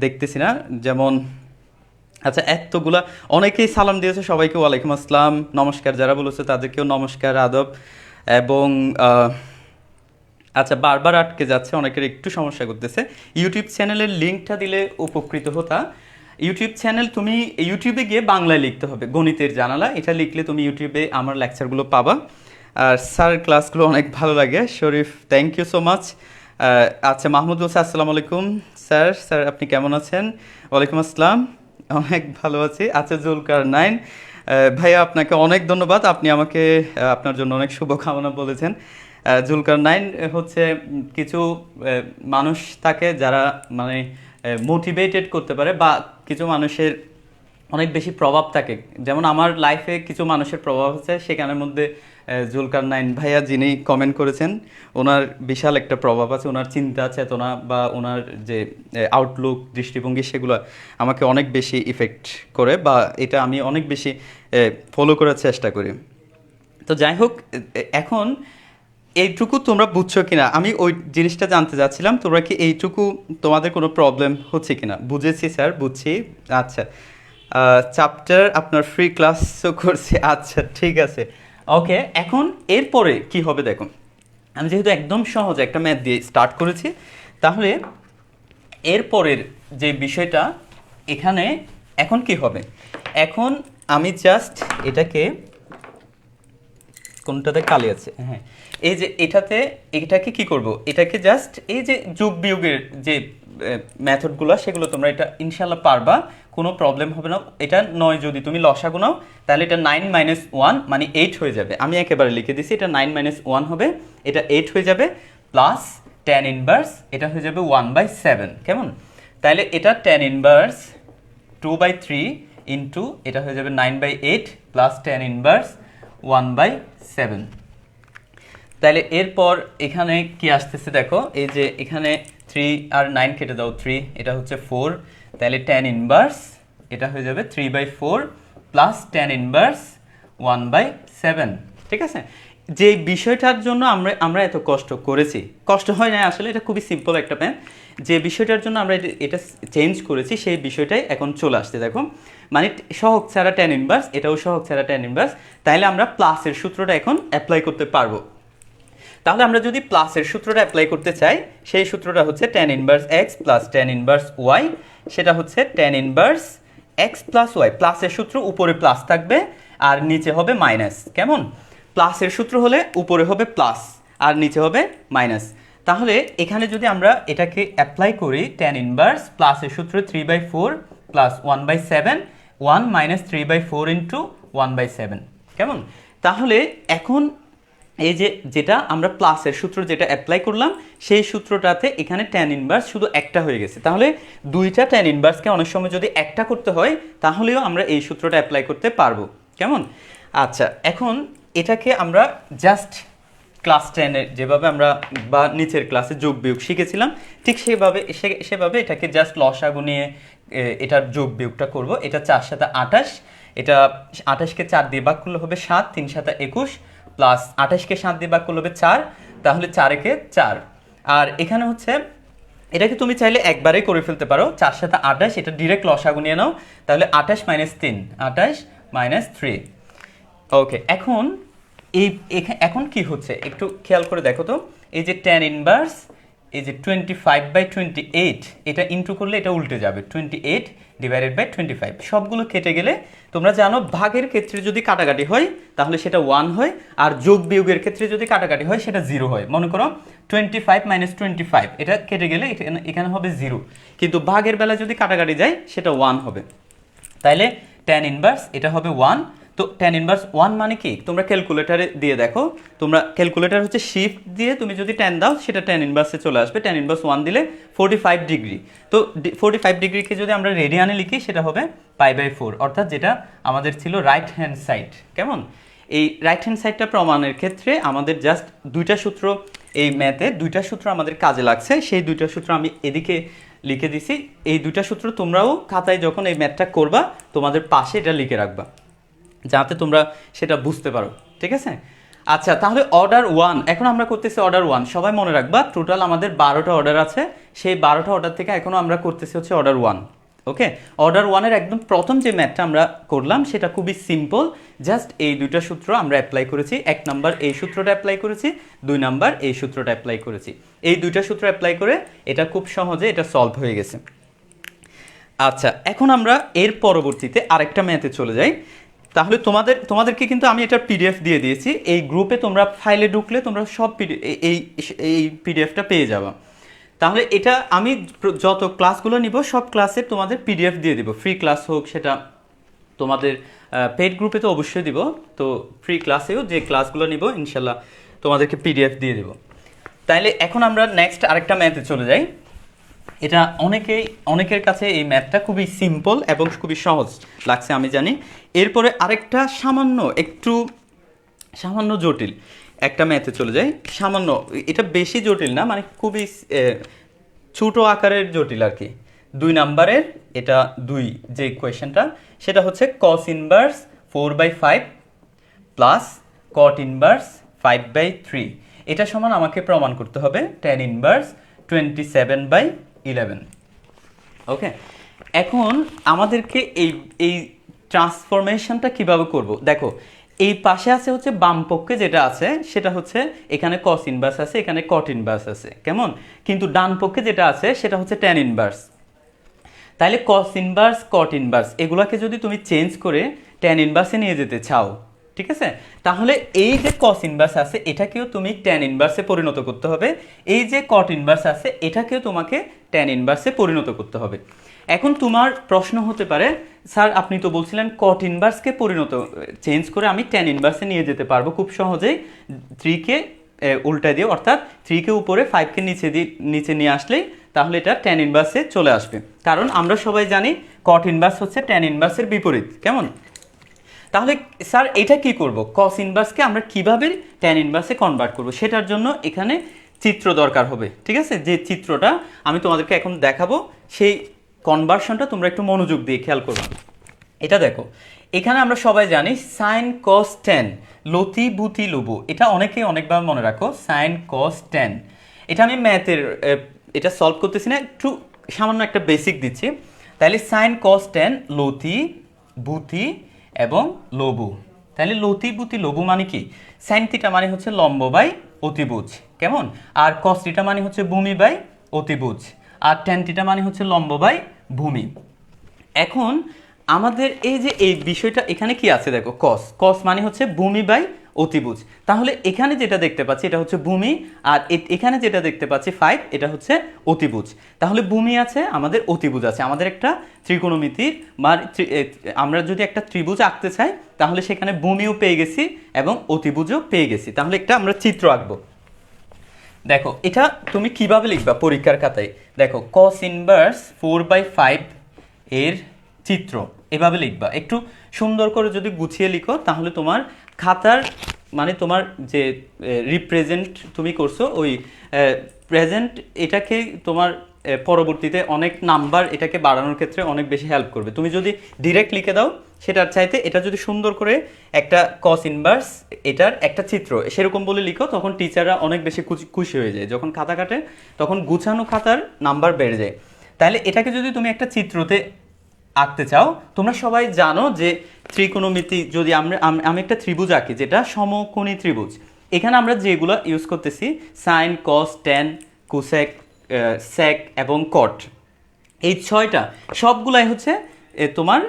দেখতেছি না। যেমন আচ্ছা, এতগুলা অনেকেই সালাম দিয়েছে, সবাইকে ওয়ালাইকুম আসসালাম, নমস্কার যারা বলেছে তাদেরকেও নমস্কার, আদব। এবং আচ্ছা, বারবার আটকে যাচ্ছে, অনেকের একটু সমস্যা করতেছে। ইউটিউব চ্যানেলের লিঙ্কটা দিলে উপকৃত হতা। ইউটিউব চ্যানেল তুমি ইউটিউবে গিয়ে বাংলায় লিখতে হবে, গণিতের জানালা, এটা লিখলে তুমি ইউটিউবে আমার লেকচারগুলো পাবা। আর স্যার ক্লাসগুলো অনেক ভালো লাগে। শরীফ, থ্যাংক ইউ সো মাচ। আচ্ছা, মাহমুদ বলছে আসসালামু আলাইকুম স্যার। স্যার আপনি কেমন আছেন? ওয়ালাইকুম আসসালাম, অনেক ভালো আছি। আচ্ছা, জুলকার নাইন ভাইয়া, আপনাকে অনেক ধন্যবাদ। আপনি আমাকে আপনার জন্য অনেক শুভকামনা বলেছেন। জুলকার নাইন হচ্ছে কিছু মানুষ থাকে যারা মানে মোটিভেটেড করতে পারে, বা কিছু মানুষের অনেক বেশি প্রভাব থাকে। যেমন আমার লাইফে কিছু মানুষের প্রভাব আছে, সেখানের মধ্যে জুলকার নাইন ভাইয়া যিনি কমেন্ট করেছেন, ওনার বিশাল একটা প্রভাব আছে। ওনার চিন্তা চেতনা বা ওনার যে আউটলুক, দৃষ্টিভঙ্গি, সেগুলো আমাকে অনেক বেশি ইফেক্ট করে, বা এটা আমি অনেক বেশি ফলো করার চেষ্টা করি। তো যাই হোক, এখন এইটুকু তোমরা বুঝছো কিনা আমি ওই জিনিসটা জানতে চাচ্ছিলাম। তোমরা কি এইটুকু তোমাদের কোনো প্রবলেম হচ্ছে কিনা? বুঝেছি স্যার, বুঝছি। আচ্ছা, চ্যাপ্টার আপনার ফ্রি ক্লাসও করছি, আচ্ছা ঠিক আছে, ওকে। এখন এরপরে কি হবে দেখো, আমি যেহেতু একদম সহজ একটা ম্যাথ দিয়ে স্টার্ট করেছি, তাহলে এরপরের যে বিষয়টা এখানে এখন কি হবে, এখন আমি জাস্ট এটাকে, কোনটাতে কালি আছে, হ্যাঁ, এই যে এটাকে কি করব, এটাকে জাস্ট এই যে যোগ বিয়োগের যে মেথডগুলো, সেগুলো তোমরা এটা ইনশাল্লাহ পারবা, কোনো প্রবলেম হবে না। এটা 9 যদি তুমি লসাগু নাও, তাহলে এটা 9 - 1 মানে 8 হয়ে যাবে। আমি একেবারে লিখে দিছি, এটা 9 - 1 হবে, এটা 8 হয়ে যাবে, প্লাস tan ইনভার্স এটা হয়ে যাবে 1/7। কেমন? তাহলে এটা tan ইনভার্স 2/3 ইন্টু এটা হয়ে যাবে 9/8 প্লাস tan ইনভার্স 1/7। তাহলে এরপর এখানে কি আসতেছে দেখো, এই যে এখানে 3 আর 9 কেটে দাও, 3, এটা হচ্ছে 4, তাহলে tan ইনভার্স এটা হয়ে যাবে 3/4 প্লাস tan ইনভার্স 1/7। ঠিক আছে? যে বিষয়টার জন্য আমরা এত কষ্ট করেছি, কষ্ট হয় না আসলে, এটা খুবই সিম্পল একটা প্যান। যে বিষয়টার জন্য আমরা এটা চেঞ্জ করেছি, সেই বিষয়টাই এখন চলে আসছে দেখো, মানে সহগ ছাড়া tan ইনভার্স, এটাও সহগ ছাড়া tan ইনভার্স। তাহলে আমরা প্লাসের সূত্রটা এখন অ্যাপ্লাই করতে পারবো। তাহলে আমরা যদি প্লাসের সূত্রটা অ্যাপ্লাই করতে চাই, সেই সূত্রটা হচ্ছে tan inverse x plus tan inverse y, সেটা হচ্ছে tan inverse x plus y। প্লাসের সূত্র উপরে প্লাস থাকবে আর নিচে হবে মাইনাস। কেমন? প্লাসের সূত্র হলে উপরে হবে প্লাস আর নিচে হবে মাইনাস। তাহলে এখানে যদি আমরা এটাকে অ্যাপ্লাই করি, tan ইনভার্স প্লাসের সূত্র 3/4 প্লাস 1/7, 1 মাইনাস 3/4 ইন্টু 1/7। কেমন? তাহলে এখন এই যে যেটা আমরা প্লাসের সূত্র যেটা অ্যাপ্লাই করলাম, সেই সূত্রটাতে এখানে tan ইনভার্স শুধু একটা হয়ে গেছে। তাহলে দুইটা tan ইনভার্সকে অনেক সময় যদি একটা করতে হয়, তাহলেও আমরা এই সূত্রটা অ্যাপ্লাই করতে পারবো। কেমন? আচ্ছা, এখন এটাকে আমরা জাস্ট ক্লাস 10-এ যেভাবে আমরা বা নিচের ক্লাসে যোগ বিয়োগ শিখেছিলাম, ঠিক সেভাবে এটাকে জাস্ট লসাগু নিয়ে এটার যোগ বিয়োগটা করব। এটা 4 × 7 = 28, এটা 28কে 4 দিয়ে ভাগ করলে হবে 7, 3 × 7 = 21, প্লাস 28কে 7 দিয়ে ভাগ করলে হবে 4, তাহলে 4 × 4। আর এখানে হচ্ছে এটাকে তুমি চাইলে একবারেই করে ফেলতে পারো, 4 × 7 = 28, এটা ডিরেক্ট লসাগু নিয়ে নাও, তাহলে 28 - 3, 28 - 3। ওকে, এখন এখন কি হচ্ছে একটু খেয়াল করে দেখো তো, এই যে tan ইনভার্স, এই যে 25/28, এটা ইনটু করলে এটা উল্টে যাবে, 28 / 25। সবগুলো কেটে গেলে তোমরা জানো ভাগের ক্ষেত্রে যদি কাটাকাটি হয় তাহলে সেটা 1 হয়, আর যোগ বিয়োগের ক্ষেত্রে যদি কাটাকাটি হয় সেটা 0 হয়। মনে করো 25 - 25, এটা কেটে গেলে এখানে হবে 0, কিন্তু ভাগের বেলা যদি কাটাকাটি যায় সেটা 1 হবে। তাইলে tan ইনভার্স এটা হবে 1। তো tan ইনভার্স 1 মানে কি, তোমরা ক্যালকুলেটারে দিয়ে দেখো, তোমরা ক্যালকুলেটার হচ্ছে শিফট দিয়ে তুমি যদি tan দাও, সেটা tan ইনভার্সে চলে আসবে। tan ইনভার্স 1 দিলে 45 ডিগ্রি। তো 45 ডিগ্রিকে যদি আমরা রেডিয়ানে লিখি, সেটা হবে π/4, অর্থাৎ যেটা আমাদের ছিল রাইট হ্যান্ড সাইড। কেমন? এই রাইট হ্যান্ড সাইডটা প্রমাণের ক্ষেত্রে আমাদের জাস্ট দুইটা সূত্র, এই ম্যাথে দুইটা সূত্র আমাদের কাজে লাগছে, সেই দুইটা সূত্র আমি এদিকে লিখে দিছি। এই দুইটা সূত্র তোমরাও খাতায় যখন এই ম্যাথটা করবা, তোমাদের পাশে এটা লিখে রাখবা, যাতে তোমরা সেটা বুঝতে পারো। ঠিক আছে? আচ্ছা, তাহলে অর্ডার 1 এখন আমরা করতেছি। অর্ডার 1 সবাই মনে রাখবা, টোটাল আমাদের 12টা অর্ডার আছে, সেই 12টা অর্ডার থেকে এখনও আমরা করতেছি হচ্ছে অর্ডার 1। ওকে, অর্ডার 1-এর একদম প্রথম যে ম্যাথটা আমরা করলাম সেটা খুবই সিম্পল, জাস্ট এই দুইটা সূত্র আমরা অ্যাপ্লাই করেছি। 1 নাম্বার এই সূত্রটা অ্যাপ্লাই করেছি, 2 নাম্বার এই সূত্রটা অ্যাপ্লাই করেছি। এই দুইটা সূত্র অ্যাপ্লাই করে এটা খুব সহজে এটা সলভ হয়ে গেছে। আচ্ছা, এখন আমরা এর পরবর্তীতে আরেকটা ম্যাথে চলে যাই। তাহলে তোমাদেরকে কিন্তু আমি এটা পিডিএফ দিয়ে দিয়েছি। এই গ্রুপে তোমরা ফাইলে ঢুকলে তোমরা সব এই এই পিডিএফটা পেয়ে যাবা। তাহলে এটা আমি যত ক্লাসগুলো নিব সব ক্লাসের তোমাদের পিডিএফ দিয়ে দিব, ফ্রি ক্লাস হোক, সেটা তোমাদের পেড গ্রুপে তো অবশ্যই দিব, তো ফ্রি ক্লাসেও যে ক্লাসগুলো নিব ইনশাল্লাহ তোমাদেরকে পিডিএফ দিয়ে দিব। তাইলে এখন আমরা নেক্সট আরেকটা ম্যাথে চলে যাই। এটা অনেকের কাছে এই ম্যাথটা খুবই সিম্পল এবং খুবই সহজ লাগছে আমি জানি। এরপরে আরেকটা সামান্য জটিল একটা ম্যাথে চলে যাই। সামান্য, এটা বেশি জটিল না, মানে খুবই ছোট আকারের জটিল আর কি। 2 নাম্বারের এটা যে কোয়েশ্চেনটা, সেটা হচ্ছে cos inverse 4/5 plus cot inverse 5/3, এটা সমান আমাকে প্রমাণ করতে হবে tan ইনভার্স 27/11। ওকে, এখন আমাদেরকে এই ট্রান্সফরমেশনটা কিভাবে করব দেখো। এই পাশে আছে হচ্ছে বাম পক্ষে যেটা আছে সেটা হচ্ছে এখানে cos ইনভার্স আছে, এখানে cot ইনভার্স আছে, কেমন? কিন্তু ডান পক্ষে যেটা আছে সেটা হচ্ছে tan ইনভার্স। তাহলে cos ইনভার্স cot ইনভার্স এগুলাকে যদি তুমি চেঞ্জ করে tan ইনভার্সে নিয়ে যেতে চাও, ঠিক আছে, তাহলে এই যে cos ইনভার্স আছে এটাকেও তুমি tan ইনভার্সে পরিণত করতে হবে, এই যে cot ইনভার্স আছে এটাকেও তোমাকে tan ইনভার্সে পরিণত করতে হবে। এখন তোমার প্রশ্ন হতে পারে, স্যার আপনি তো বলছিলেন cot ইনভার্সকে চেঞ্জ করে আমি tan ইনভার্সে নিয়ে যেতে পারবো খুব সহজেই 3-কে উল্টায় দিয়ে, অর্থাৎ 3-কে উপরে 5-কে নিচে নিয়ে আসলেই তাহলে এটা tan ইনভার্সে চলে আসবে। কারণ আমরা সবাই জানি cot ইনভার্স হচ্ছে tan ইনভার্সের বিপরীত, কেমন? তাহলে স্যার এটা কি করব, cos ইনভার্সকে আমরা কিভাবে tan ইনভার্সে কনভার্ট করব, সেটার জন্য এখানে চিত্র দরকার হবে, ঠিক আছে? যে চিত্রটা আমি তোমাদেরকে এখন দেখাবো, সেই কনভার্সনটা তোমরা একটু মনোযোগ দিয়ে খেয়াল করবে। এটা দেখো, এখানে আমরা সবাই জানি sin cos tan লতি বুতি লবু, এটা অনেকেই অনেকবার মনে রাখো, sin cos tan। এটা আমি ম্যাথের এটা সলভ করতেছি না, একটু সামান্য একটা বেসিক দিচ্ছি। তাহলে sin cos tan লতি বুতি এবং লবু। তাহলে লতি বুতি লবু মানে কি? sin থিটা মানে হচ্ছে লম্ব বাই অতিভুজ, কেমন? আর cos থিটা মানে হচ্ছে ভূমি বাই অতিভুজ, আর tan থিটা মানে হচ্ছে লম্ব বাই ভূমি। এখন আমাদের এই যে এই বিষয়টা এখানে কি আছে দেখো, cos মানে হচ্ছে ভূমি বাই অতিভুজ। তাহলে এখানে যেটা দেখতে পাচ্ছি এটা হচ্ছে ভূমি, আর এখানে যেটা দেখতে পাচ্ছি 5 এটা হচ্ছে অতিভুজ। তাহলে ভূমি আছে, আমাদের অতিভুজ আছে, আমাদের একটা ত্রিকোণমিতির আমরা যদি একটা ত্রিভুজ আঁকতে চাই তাহলে সেখানে ভূমিও পেয়ে গেছি এবং অতিভুজও পেয়ে গেছি। তাহলে একটা আমরা চিত্র আঁকবো। দেখো এটা তুমি কিভাবে লিখবা পরীক্ষার খাতায়, দেখো cos ইনভার্স 4/5 এর চিত্র এভাবে লিখবা। একটু সুন্দর করে যদি গুছিয়ে লিখো তাহলে তোমার খাতার মানে তোমার যে রিপ্রেজেন্ট তুমি করছো ওই প্রেজেন্ট, এটাকে তোমার পরবর্তীতে অনেক নাম্বার এটাকে বাড়ানোর ক্ষেত্রে অনেক বেশি হেল্প করবে। তুমি যদি ডিরেক্ট লিখে দাও সেটার চাইতে এটা যদি সুন্দর করে একটা cos ইনভার্স এটার একটা চিত্র সেরকম বলে লিখো, তখন টিচাররা অনেক বেশি খুশি হয়ে যায়। যখন খাতা কাটে তখন গুছানো খাতার নাম্বার বেড়ে যায়। তাহলে এটাকে যদি তুমি একটা চিত্রতে আঁকতে চাও, তোমরা সবাই জানো যে ত্রিকোণমিতি যদি আমি একটা ত্রিভুজ আঁকি যেটা সমকোণী ত্রিভুজ, এখানে আমরা যেগুলো ইউজ করতেছি sine cos tan cosec sec এবং কট, এই 6টা সবগুলাই হচ্ছে তোমার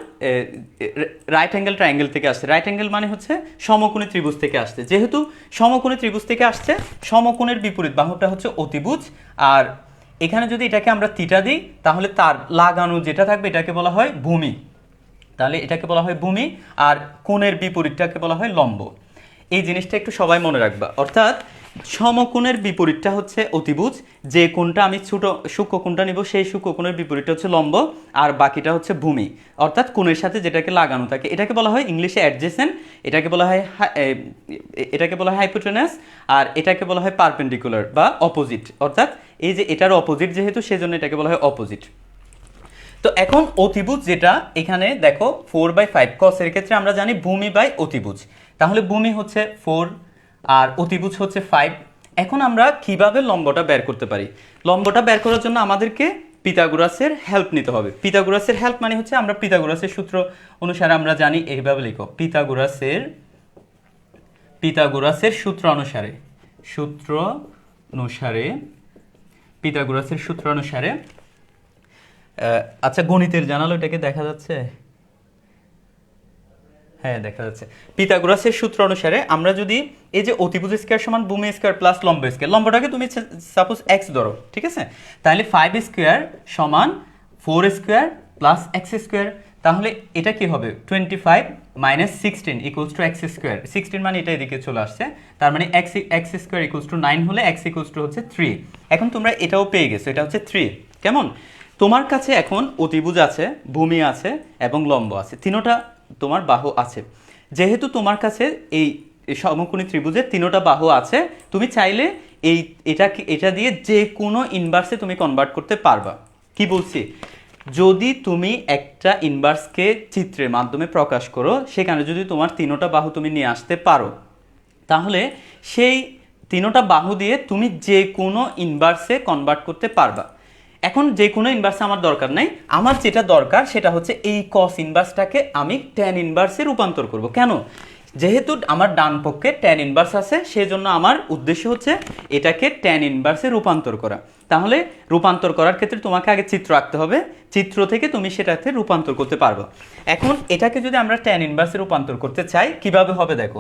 রাইট অ্যাঙ্গেল ট্রায়াঙ্গেল থেকে আসছে। রাইট অ্যাঙ্গেল মানে হচ্ছে সমকোণী ত্রিভুজ থেকে আসছে। যেহেতু সমকোণী ত্রিভুজ থেকে আসছে, সমকোণের বিপরীত বাহুটা হচ্ছে অতিভুজ, আর এখানে যদি এটাকে আমরা থিটা দিই তাহলে তার লাগানো যেটা থাকবে এটাকে বলা হয় ভূমি। তাহলে এটাকে বলা হয় ভূমি, আর কোণের বিপরীতটাকে বলা হয় লম্ব। এই জিনিসটা একটু সবাই মনে রাখবা। অর্থাৎ সমকোণের বিপরীতটা হচ্ছে অতিভুজ, যে কোণটা আমি ছোট সূক্ষ্ম কোণটা নিব সেই সূক্ষ্ম কোণের বিপরীতটা হচ্ছে লম্ব, আর বাকিটা হচ্ছে ভূমি। অর্থাৎ কোণের সাথে যেটাকে লাগানো থাকে এটাকে বলা হয় ইংলিশে অ্যাডজেসেন্ট, এটাকে বলা হয় হাইপোটেনাস, আর এটাকে বলা হয় পারপেন্ডিকুলার বা অপোজিট। অর্থাৎ এই যে এটার অপোজিট যেহেতু সেজন্য এটাকে বলা হয় অপোজিট। তো এখন অতিভুজ যেটা এখানে দেখো 4/5 cos এর ক্ষেত্রে আমরা জানি ভূমি বাই অতিভুজ, তাহলে ভূমি হচ্ছে 4 আর অতিভুজ হচ্ছে 5। এখন আমরা কিভাবে লম্বটা বের করতে পারি? লম্বটা বের করার জন্য আমাদেরকে পিথাগোরাসের হেল্প নিতে হবে। পিথাগোরাসের হেল্প মানে হচ্ছে আমরা পিথাগোরাসের সূত্র অনুসারে আমরা জানি এইভাবে লিখো, পিথাগোরাসের সূত্র অনুসারে আচ্ছা গণিতের জানালো এটাকে দেখা যাচ্ছে? হ্যাঁ দেখা যাচ্ছে। পিথাগোরাসের সূত্র অনুসারে আমরা যদি এই যে অতিভুজ স্কয়ার সমান ভূমি স্কয়ার প্লাস লম্ব স্কয়ার, লম্বটাকে তুমি সাপোজ এক্স ধরো, ঠিক আছে, তাহলে 5 স্কয়ার সমান 4 স্কয়ার প্লাস এক্স স্কয়ার, তাহলে এটা কি হবে 25 minus 16 equals to x square, 16 মানে এটা এদিকে চলে আসছে, তার মানে এক্স স্কয়ার ইকুয়ালস টু 9 হলে এক্স ইকুয়ালস টু হচ্ছে 3। এখন তোমরা এটাও পেয়ে গেছো, এটা হচ্ছে 3। কেমন, তোমার কাছে এখন অতিভুজ আছে, ভূমি আছে এবং লম্ব আছে, তিনোটা তোমার বাহু আছে। যেহেতু তোমার কাছে এই সমকোণী ত্রিভুজের তিনোটা বাহু আছে, তুমি চাইলে এটা দিয়ে যে কোনো ইনভার্সে তুমি কনভার্ট করতে পারবা। কি বলছি, যদি তুমি একটা ইনভার্সকে চিত্রের মাধ্যমে প্রকাশ করো, সেখানে যদি তোমার তিনোটা বাহু তুমি নিয়ে আসতে পারো, তাহলে সেই তিনোটা বাহু দিয়ে তুমি যে কোনো ইনভার্সে কনভার্ট করতে পারবা। এখন যে কোনো ইনভার্সে আমার দরকার নাই, আমার যেটা দরকার সেটা হচ্ছে এই কস ইনভার্সটাকে আমি ট্যান ইনভার্সে রূপান্তর করব। কেন, যেহেতু আমার ডান পক্ষে ট্যান ইনভার্স আছে, সেজন্য আমার উদ্দেশ্য হচ্ছে এটাকে ট্যান ইনভার্সে রূপান্তর করা। তাহলে রূপান্তর করার ক্ষেত্রে তোমাকে আগে চিত্র আঁকতে হবে, চিত্র থেকে তুমি সেটাতে রূপান্তর করতে পারবে। এখন এটাকে যদি আমরা ট্যান ইনভার্সে রূপান্তর করতে চাই, কিভাবে হবে দেখো,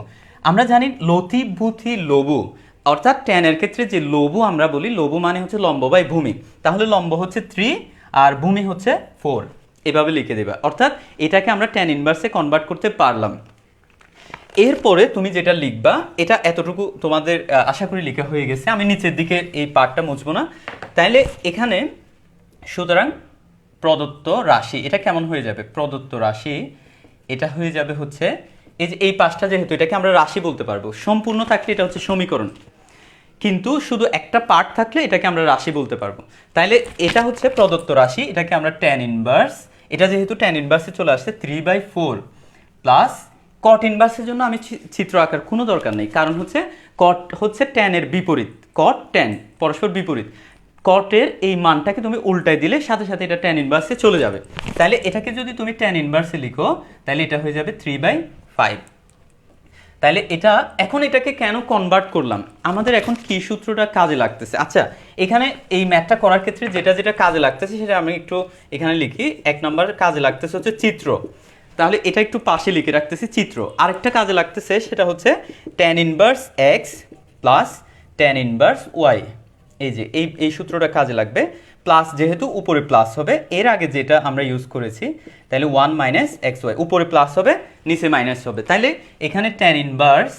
আমরা জানি লতি ভূতি লবু, অর্থাৎ ট্যানের ক্ষেত্রে যে লবু আমরা বলি, লবু মানে হচ্ছে লম্ব বাই ভূমি, তাহলে লম্ব হচ্ছে 3 আর ভূমি হচ্ছে 4, এভাবে লিখে দেবা। অর্থাৎ এটাকে আমরা ট্যান ইনভার্সে কনভার্ট করতে পারলাম। এরপরে তুমি যেটা লিখবা, এটা এতটুকু তোমাদের আশা করি লেখা হয়ে গেছে, আমি নিচের দিকে এই পার্টটা মুছবো না। তাইলে এখানে সুতরাং প্রদত্ত রাশি, এটা কেমন হয়ে যাবে, প্রদত্ত রাশি এটা হয়ে যাবে হচ্ছে এই যে এই পাঁচটা, যেহেতু এটাকে আমরা রাশি বলতে পারবো, সম্পূর্ণ থাকলে এটা হচ্ছে সমীকরণ, কিন্তু শুধু একটা পার্ট থাকলে এটাকে আমরা রাশি বলতে পারবো। তাইলে এটা হচ্ছে প্রদত্ত রাশি, এটাকে আমরা ট্যান ইনভার্স, এটা যেহেতু ট্যান ইনভার্সে চলে আসছে 3/4 প্লাস কট ইনভার্সের জন্য আমি চিত্র আঁকার কোনো দরকার নেই, কারণ হচ্ছে কট হচ্ছে ট্যানের বিপরীত, কট ট্যান পরস্পর বিপরীত, কটের এই মানটাকে তুমি উল্টায় দিলে সাথে সাথে এটা ট্যান ইনভার্সে চলে যাবে। তাহলে এটাকে যদি তুমি ট্যান ইনভার্সে লিখো, তাহলে এটা হয়ে যাবে 3/5। তাহলে এটা এখন এটাকে কেন কনভার্ট করলাম, আমাদের এখন কি সূত্রটা কাজে লাগতেছে। আচ্ছা, এখানে এই ম্যাথটা করার ক্ষেত্রে যেটা যেটা কাজে লাগতেছে সেটা আমি একটু এখানে লিখি। 1 নম্বর কাজে লাগতেছে হচ্ছে চিত্র, তাহলে এটা একটু পাশে লিখে রাখতেছি চিত্র। আরেকটা কাজে লাগতেছে সেটা হচ্ছে tan inverse x plus tan inverse y, এই যে এই সূত্রটা কাজে লাগবে। প্লাস যেহেতু উপরে প্লাস হবে, এর আগে যেটা আমরা ইউজ করেছি, তাহলে 1 মাইনাস এক্স ওয়াই, উপরে প্লাস হবে নিচে মাইনাস হবে। তাহলে এখানে ট্যান ইনভার্স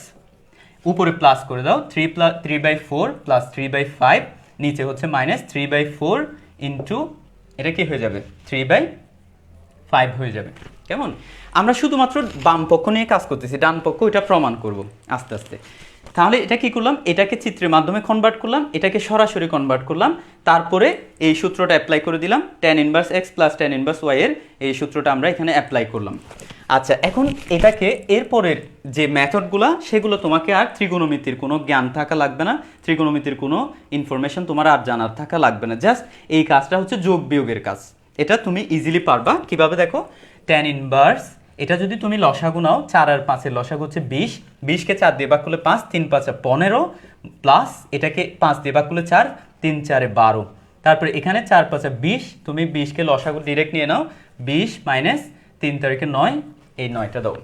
উপরে প্লাস করে দাও, 3/4 প্লাস 3/5, নিচে হচ্ছে মাইনাস 3/4 ইন্টু এটা কি হয়ে যাবে 3/5 হয়ে যাবে। কেমন, আমরা শুধুমাত্র বাম পক্ষ নিয়ে কাজ করতেছি, ডান পক্ষ এটা প্রমাণ করব আস্তে আস্তে। তাহলে এটা কি করলাম, এটাকে চিত্রের মাধ্যমে কনভার্ট করলাম, এটাকে সরাসরি কনভার্ট করলাম, তারপরে এই সূত্রটা অ্যাপ্লাই করে দিলাম, tan inverse x plus tan inverse y এর এই সূত্রটা আমরা এখানে অ্যাপ্লাই করলাম। আচ্ছা, এখন এটাকে এরপরের যে মেথডগুলো সেগুলো তোমাকে আর ত্রিকোণমিতির কোনো জ্ঞান থাকা লাগবে না, ত্রিকোণমিতির কোনো ইনফরমেশন তোমার আর জানার থাকা লাগবে না, জাস্ট এই কাজটা হচ্ছে যোগ বিয়োগের কাজ, এটা তুমি ইজিলি পারবা। কিভাবে দেখো, ট্যান ইনভার্স এটা যদি তুমি লসাগু নাও, 4 আর 5 এর লসাগু হচ্ছে 20, 20কে 4 দিয়ে ভাগ করলে 5, 3 5 15, প্লাস এটাকে 5 দিয়ে ভাগ করলে 4, 3 4 12, তারপরে এখানে 4 5 20, তুমি 20কে লসাগু ডিরেক্ট নিয়ে নাও, 20 মাইনাস 3 তারিখে 9, এই 9টা দাও।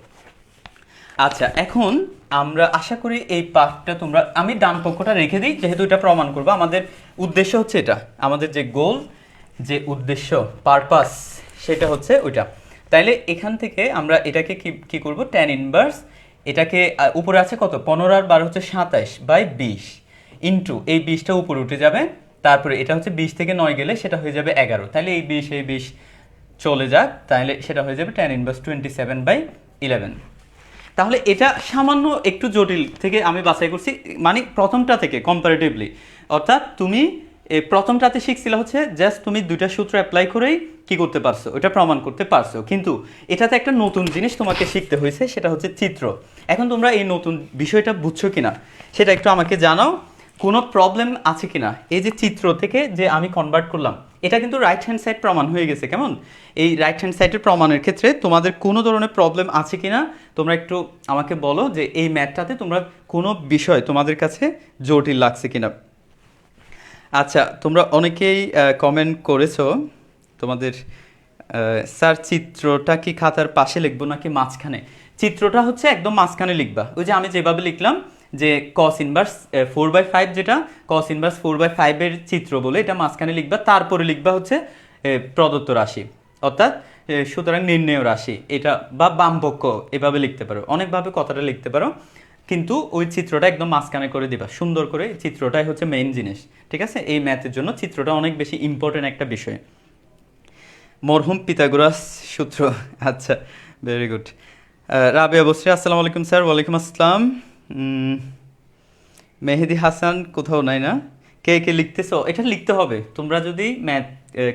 আচ্ছা, এখন আমরা আশা করি এই পার্টটা তোমরা, আমি ডান পক্ষটা রেখে দিই যেহেতু এটা প্রমাণ করবো, আমাদের উদ্দেশ্য হচ্ছে এটা, আমাদের যে গোল, যে উদ্দেশ্য পারপাস সেটা হচ্ছে ওইটা। তাইলে এখান থেকে আমরা এটাকে কি করব, ট্যান ইনভার্স এটাকে উপরে আছে কত 15 আর 12 হচ্ছে 27/20 ইন্টু এই 20টা উপরে উঠে যাবে, তারপরে এটা হচ্ছে 20 থেকে 9 গেলে সেটা হয়ে যাবে 11, তাহলে এই 20 চলে যাক, তাহলে সেটা হয়ে যাবে ট্যান ইনভার্স 27/11। তাহলে এটা সামান্য একটু জটিল থেকে আমি বাছাই করছি, মানে প্রথমটা থেকে কম্পারেটিভলি, অর্থাৎ তুমি প্রথমটাতে শিখছিলে হচ্ছে জাস্ট তুমি দুইটা সূত্র অ্যাপ্লাই করেই কি করতে পারছো, ওটা প্রমাণ করতে পারছো, কিন্তু এটাতে একটা নতুন জিনিস তোমাকে শিখতে হয়েছে, সেটা হচ্ছে চিত্র। এখন তোমরা এই নতুন বিষয়টা বুঝছো কিনা সেটা একটু আমাকে জানাও, কোনো প্রবলেম আছে কিনা। এই যে চিত্র থেকে যে আমি কনভার্ট করলাম, এটা কিন্তু রাইট হ্যান্ড সাইড প্রমাণ হয়ে গেছে। কেমন, এই রাইট হ্যান্ড সাইডের প্রমাণের ক্ষেত্রে তোমাদের কোনো ধরনের প্রবলেম আছে কিনা তোমরা একটু আমাকে বলো, যে এই ম্যাথটাতে তোমরা কোনো বিষয় তোমাদের কাছে জটিল লাগছে কিনা। আচ্ছা, তোমরা অনেকেই কমেন্ট করেছো তোমাদের, স্যার চিত্রটা কি খাতার পাশে লিখবো নাকি মাঝখানে। চিত্রটা হচ্ছে একদম মাঝখানে লিখবা, ওই যে আমি যেভাবে লিখলাম যে cos ইনভার্স 4/5, যেটা cos ইনভার্স 4/5 এর চিত্র বলে এটা মাঝখানে লিখবা, তারপরে লিখবা হচ্ছে প্রদত্ত রাশি, অর্থাৎ সুতরাং নির্ণেয় রাশি, এটা বা বামপক্ষ এভাবে লিখতে পারো, অনেকভাবে কথাটা লিখতে পারো, কিন্তু ওই চিত্রটা একদম মাঝখানে করে দিবা সুন্দর করে। চিত্রটাই হচ্ছে মেইন জিনিস, ঠিক আছে? এই ম্যাথের জন্য চিত্রটা অনেক বেশি ইম্পর্টেন্ট একটা বিষয়। মরহুম পিথাগোরাস সূত্র, আচ্ছা, ভেরি গুড। রাবিয়া বসরি, আসসালামু আলাইকুম স্যার। ওয়ালাইকুম আসসালাম। মেহেদি হাসান কোথাও নাই না? কে কে লিখতেছো? এটা লিখতে হবে, তোমরা যদি ম্যাথ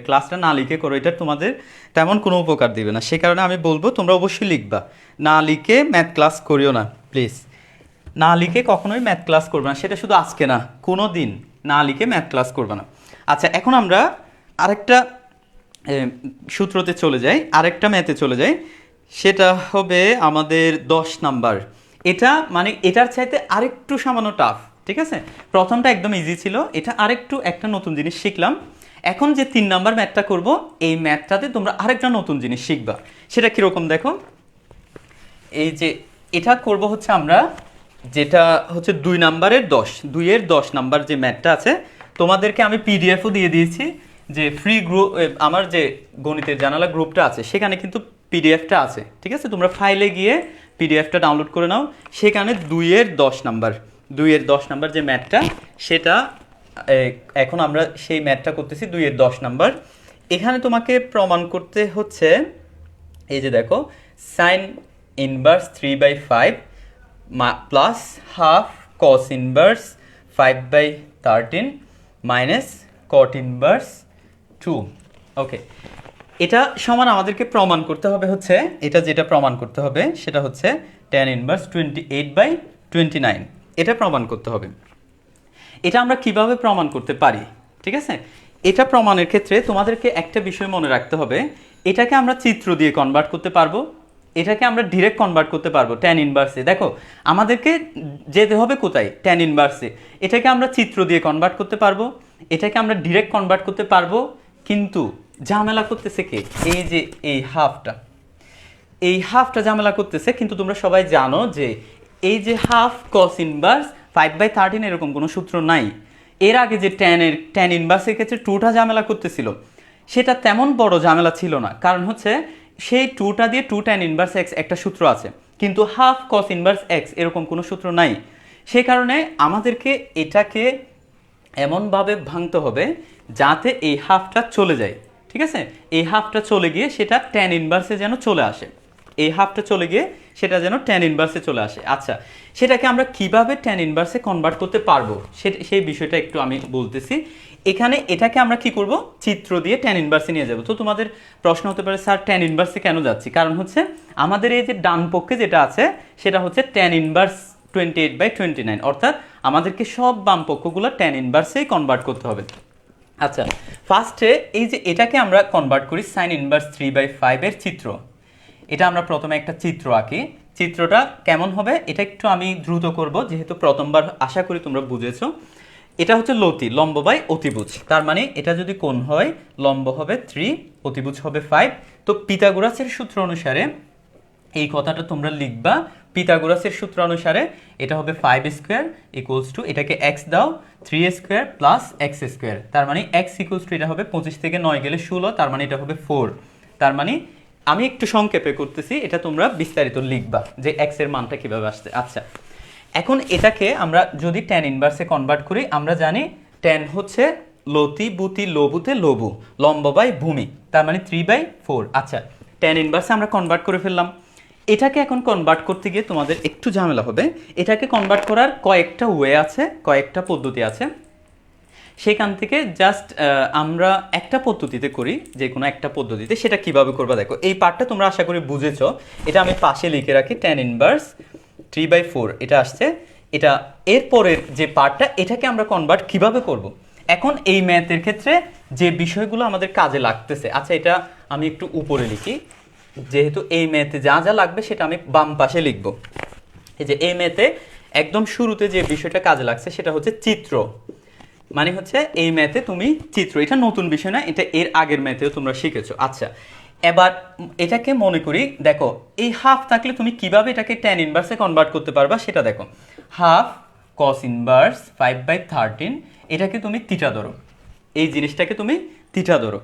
ক্লাসটা না লিখে করো এটা তোমাদের তেমন কোনো উপকার দিবে না, সে কারণে আমি বলবো তোমরা অবশ্যই লিখবা। না লিখে ম্যাথ ক্লাস করিও না প্লিজ, না লিখে কখনোই ম্যাথ ক্লাস করবে না, সেটা শুধু আজকে না, কোনো দিন না লিখে ম্যাথ ক্লাস করবে না। আচ্ছা, এখন আমরা আরেকটা সূত্রতে চলে যাই, আরেকটা ম্যাথে চলে যাই, সেটা হবে আমাদের 10 নাম্বার। এটা মানে এটার চাইতে আরেকটু সামান্য টাফ, ঠিক আছে? প্রথমটা একদম ইজি ছিল, এটা আরেকটু একটা নতুন জিনিস শিখলাম। এখন যে 3 নাম্বার ম্যাথটা করব, এই ম্যাথটাতে তোমরা আরেকটা নতুন জিনিস শিখবা। সেটা কীরকম দেখো, এই যে এটা করব হচ্ছে আমরা, যেটা হচ্ছে 2 নাম্বারের 10, 2-এর 10 নাম্বার যে ম্যাথটা আছে, তোমাদেরকে আমি পিডিএফও দিয়ে দিয়েছি, যে ফ্রি গ্রুপ, আমার যে গণিতের জানালা গ্রুপটা আছে সেখানে কিন্তু পিডিএফটা আছে, ঠিক আছে? তোমরা ফাইলে গিয়ে পিডিএফটা ডাউনলোড করে নাও, সেখানে 2-এর 10 নাম্বার, 2-এর 10 নাম্বার যে ম্যাথটা, সেটা এখন আমরা সেই ম্যাথটা করতেছি 2-এর 10 নাম্বার। এখানে তোমাকে প্রমাণ করতে হচ্ছে, এই যে দেখো, sign inverse 3/5 plus half cos inverse 5/13 minus কট ইনভার্স 2। ওকে, এটা সমান আমাদেরকে প্রমাণ করতে হবে হচ্ছে, এটা যেটা প্রমাণ করতে হবে সেটা হচ্ছে tan ইনভার্স 28/29, এটা প্রমাণ করতে হবে। এটা আমরা কিভাবে প্রমাণ করতে পারি, ঠিক আছে? এটা প্রমাণের ক্ষেত্রে তোমাদেরকে একটা বিষয় মনে রাখতে হবে, এটাকে আমরা চিত্র দিয়ে কনভার্ট করতে পারবো, এটাকে আমরা ডিরেক্ট কনভার্ট করতে পারবো tan ইনভার্সে। দেখো, আমাদেরকে যেতে হবে কোথায়? tan ইনভার্সে। এটাকে আমরা চিত্র দিয়ে কনভার্ট করতে পারবো, এটাকে আমরা ডিরেক্ট কনভার্ট করতে পারবো, কিন্তু ঝামেলা করতেছে কে? এই যে এই হাফটা ঝামেলা করতেছে। কিন্তু তোমরা সবাই জানো যে এই যে হাফ কস ইনভার্স 5/13 এরকম কোনো সূত্র নাই। এর আগে যে tan ইনভার্সের ক্ষেত্রে 2টা ঝামেলা করতেছিল, সেটা তেমন বড় ঝামেলা ছিল না, কারণ হচ্ছে সেই 2টা দিয়ে 2 tan ইনভার্স x একটা সূত্র আছে, কিন্তু হাফ কস ইনভার্স x এরকম কোনো সূত্র নাই। সে কারণে আমাদেরকে এটাকে এমনভাবে ভাঙতে হবে যাতে এই হাফটা চলে যায়, ঠিক আছে? এই হাফটা চলে গিয়ে সেটা tan ইনভার্সে যেন চলে আসে, এই হাফটা চলে গিয়ে সেটা যেন tan ইনভার্সে চলে আসে। আচ্ছা, সেটাকে আমরা কিভাবে tan ইনভার্সে কনভার্ট করতে পারবো সেই বিষয়টা একটু আমি বলতেছি। এখানে এটাকে আমরা কি করব? চিত্র দিয়ে tan ইনভার্সে নিয়ে যাব। তো তোমাদের প্রশ্ন হতে পারে, স্যার tan ইনভার্সে কেন যাচ্ছি? কারণ হচ্ছে আমাদের এই যে ডান পক্ষে যেটা আছে সেটা হচ্ছে tan ইনভার্স 28/29, অর্থাৎ আমাদেরকে সব বাম পক্ষগুলো tan ইনভার্সেই কনভার্ট করতে হবে। আচ্ছা, ফার্স্টে এই যে এটাকে আমরা কনভার্ট করি সাইন ইনভার্স 3/5 এর চিত্র। এটা আমরা প্রথমে একটা চিত্র আঁকি। চিত্রটা কেমন হবে এটা একটু আমি দ্রুত করব, যেহেতু প্রথমবার আশা করি তোমরা বুঝেছো। এটা হচ্ছে লতি, লম্ব বাই অতিভুজ, তার মানে এটা যদি কোণ হয়, লম্ব হবে 3, অতিভুজ হবে 5। তো পিথাগোরাসের সূত্র অনুসারে এই কথাটা তোমরা লিখবা, পিথাগোরাসের সূত্র অনুসারে এটা হবে 5 স্কোয়ার ইকুয়ালস টু, এটাকে x দাও, 3 স্কোয়ার প্লাস x স্কোয়ার, তার মানে x ইকুয়ালস টু, এটা হবে 25 থেকে 9 গেলে 16, তার মানে এটা হবে 4। তার মানে আমি একটু সংক্ষেপে করতেছি, এটা তোমরা বিস্তারিত লিখবা যে x এর মানটা কিভাবে আসছে। আচ্ছা, এখন এটাকে আমরা যদি tan ইনভার্সে কনভার্ট করি, আমরা জানি tan হচ্ছে লতি বুতি লবুতে লবু, লম্ব বাই ভূমি, তার মানে 3/4। আচ্ছা, tan ইনভার্সে আমরা কনভার্ট করে ফেললাম। এটাকে এখন কনভার্ট করতে গিয়ে তোমাদের একটু ঝামেলা হবে। এটাকে কনভার্ট করার কয়েকটা ওয়ে আছে, কয়েকটা পদ্ধতি আছে। সেখান থেকে জাস্ট আমরা একটা পদ্ধতিতে করি, যে কোনো একটা পদ্ধতিতে। সেটা কিভাবে করবা দেখো, এই পার্টটা তোমরা আশা করি বুঝেছো। এটা আমি পাশে লিখে রাখি, tan ইনভার্স 3/4 এটা আসছে। এটা এরপরের যে পার্টটা, এটাকে আমরা কনভার্ট কিভাবে করব। এখন এই ম্যাথের ক্ষেত্রে যে বিষয়গুলো আমাদের কাজে লাগতেছে, আচ্ছা এটা আমি একটু উপরে লিখি, যেহেতু এই ম্যাথে যা যা লাগবে সেটা আমি বাম পাশে লিখব। এই যে এই ম্যাথে একদম শুরুতে যে বিষয়টা কাজে লাগছে সেটা হচ্ছে চিত্র, মানে হচ্ছে এই ম্যাথে তুমি চিত্র, এটা নতুন বিষয় না, এটা এর আগের ম্যাথেও তোমরা শিখেছো। আচ্ছা, এবার এটাকে মনে করি, দেখো এই হাফ থাকলে তুমি কিভাবে এটাকে ট্যান ইনভার্সে কনভার্ট করতে পারবা সেটা দেখো। হাফ কস ইনভার্স 5/13, এটাকে তুমি থিটা ধরো, এই জিনিসটাকে তুমি থিটা ধরো।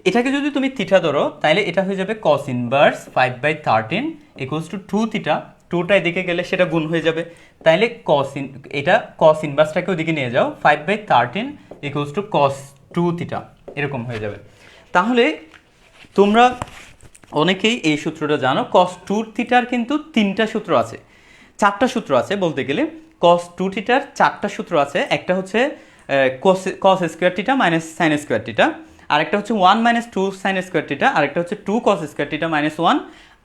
এটাকে যদি তুমি থিটা ধরো তাহলে এটা হয়ে যাবে cos inverse 5/13 equals two 2 theta. 2টা এদিকে গেলে সেটা গুণ হয়ে যাবে, তাহলে এটা কস ইনভার্সটাকে ওদিকে নিয়ে যাও, 5/13 ইকুয়ালস টু কস 2 থিটা, এরকম হয়ে যাবে। তাহলে তোমরা অনেকেই এই সূত্রটা জানো, কস 2 থিটার কিন্তু 3টা সূত্র আছে, 4টা সূত্র আছে বলতে গেলে। কস 2 থিটার 4টা সূত্র আছে, একটা হচ্ছে cos square theta minus sine square theta, আরেকটা হচ্ছে 1 মাইনাস 2 সাইন স্কোয়ার থিটা, আরেকটা হচ্ছে 2 কস স্কোয়ার থিটা মাইনাস 1,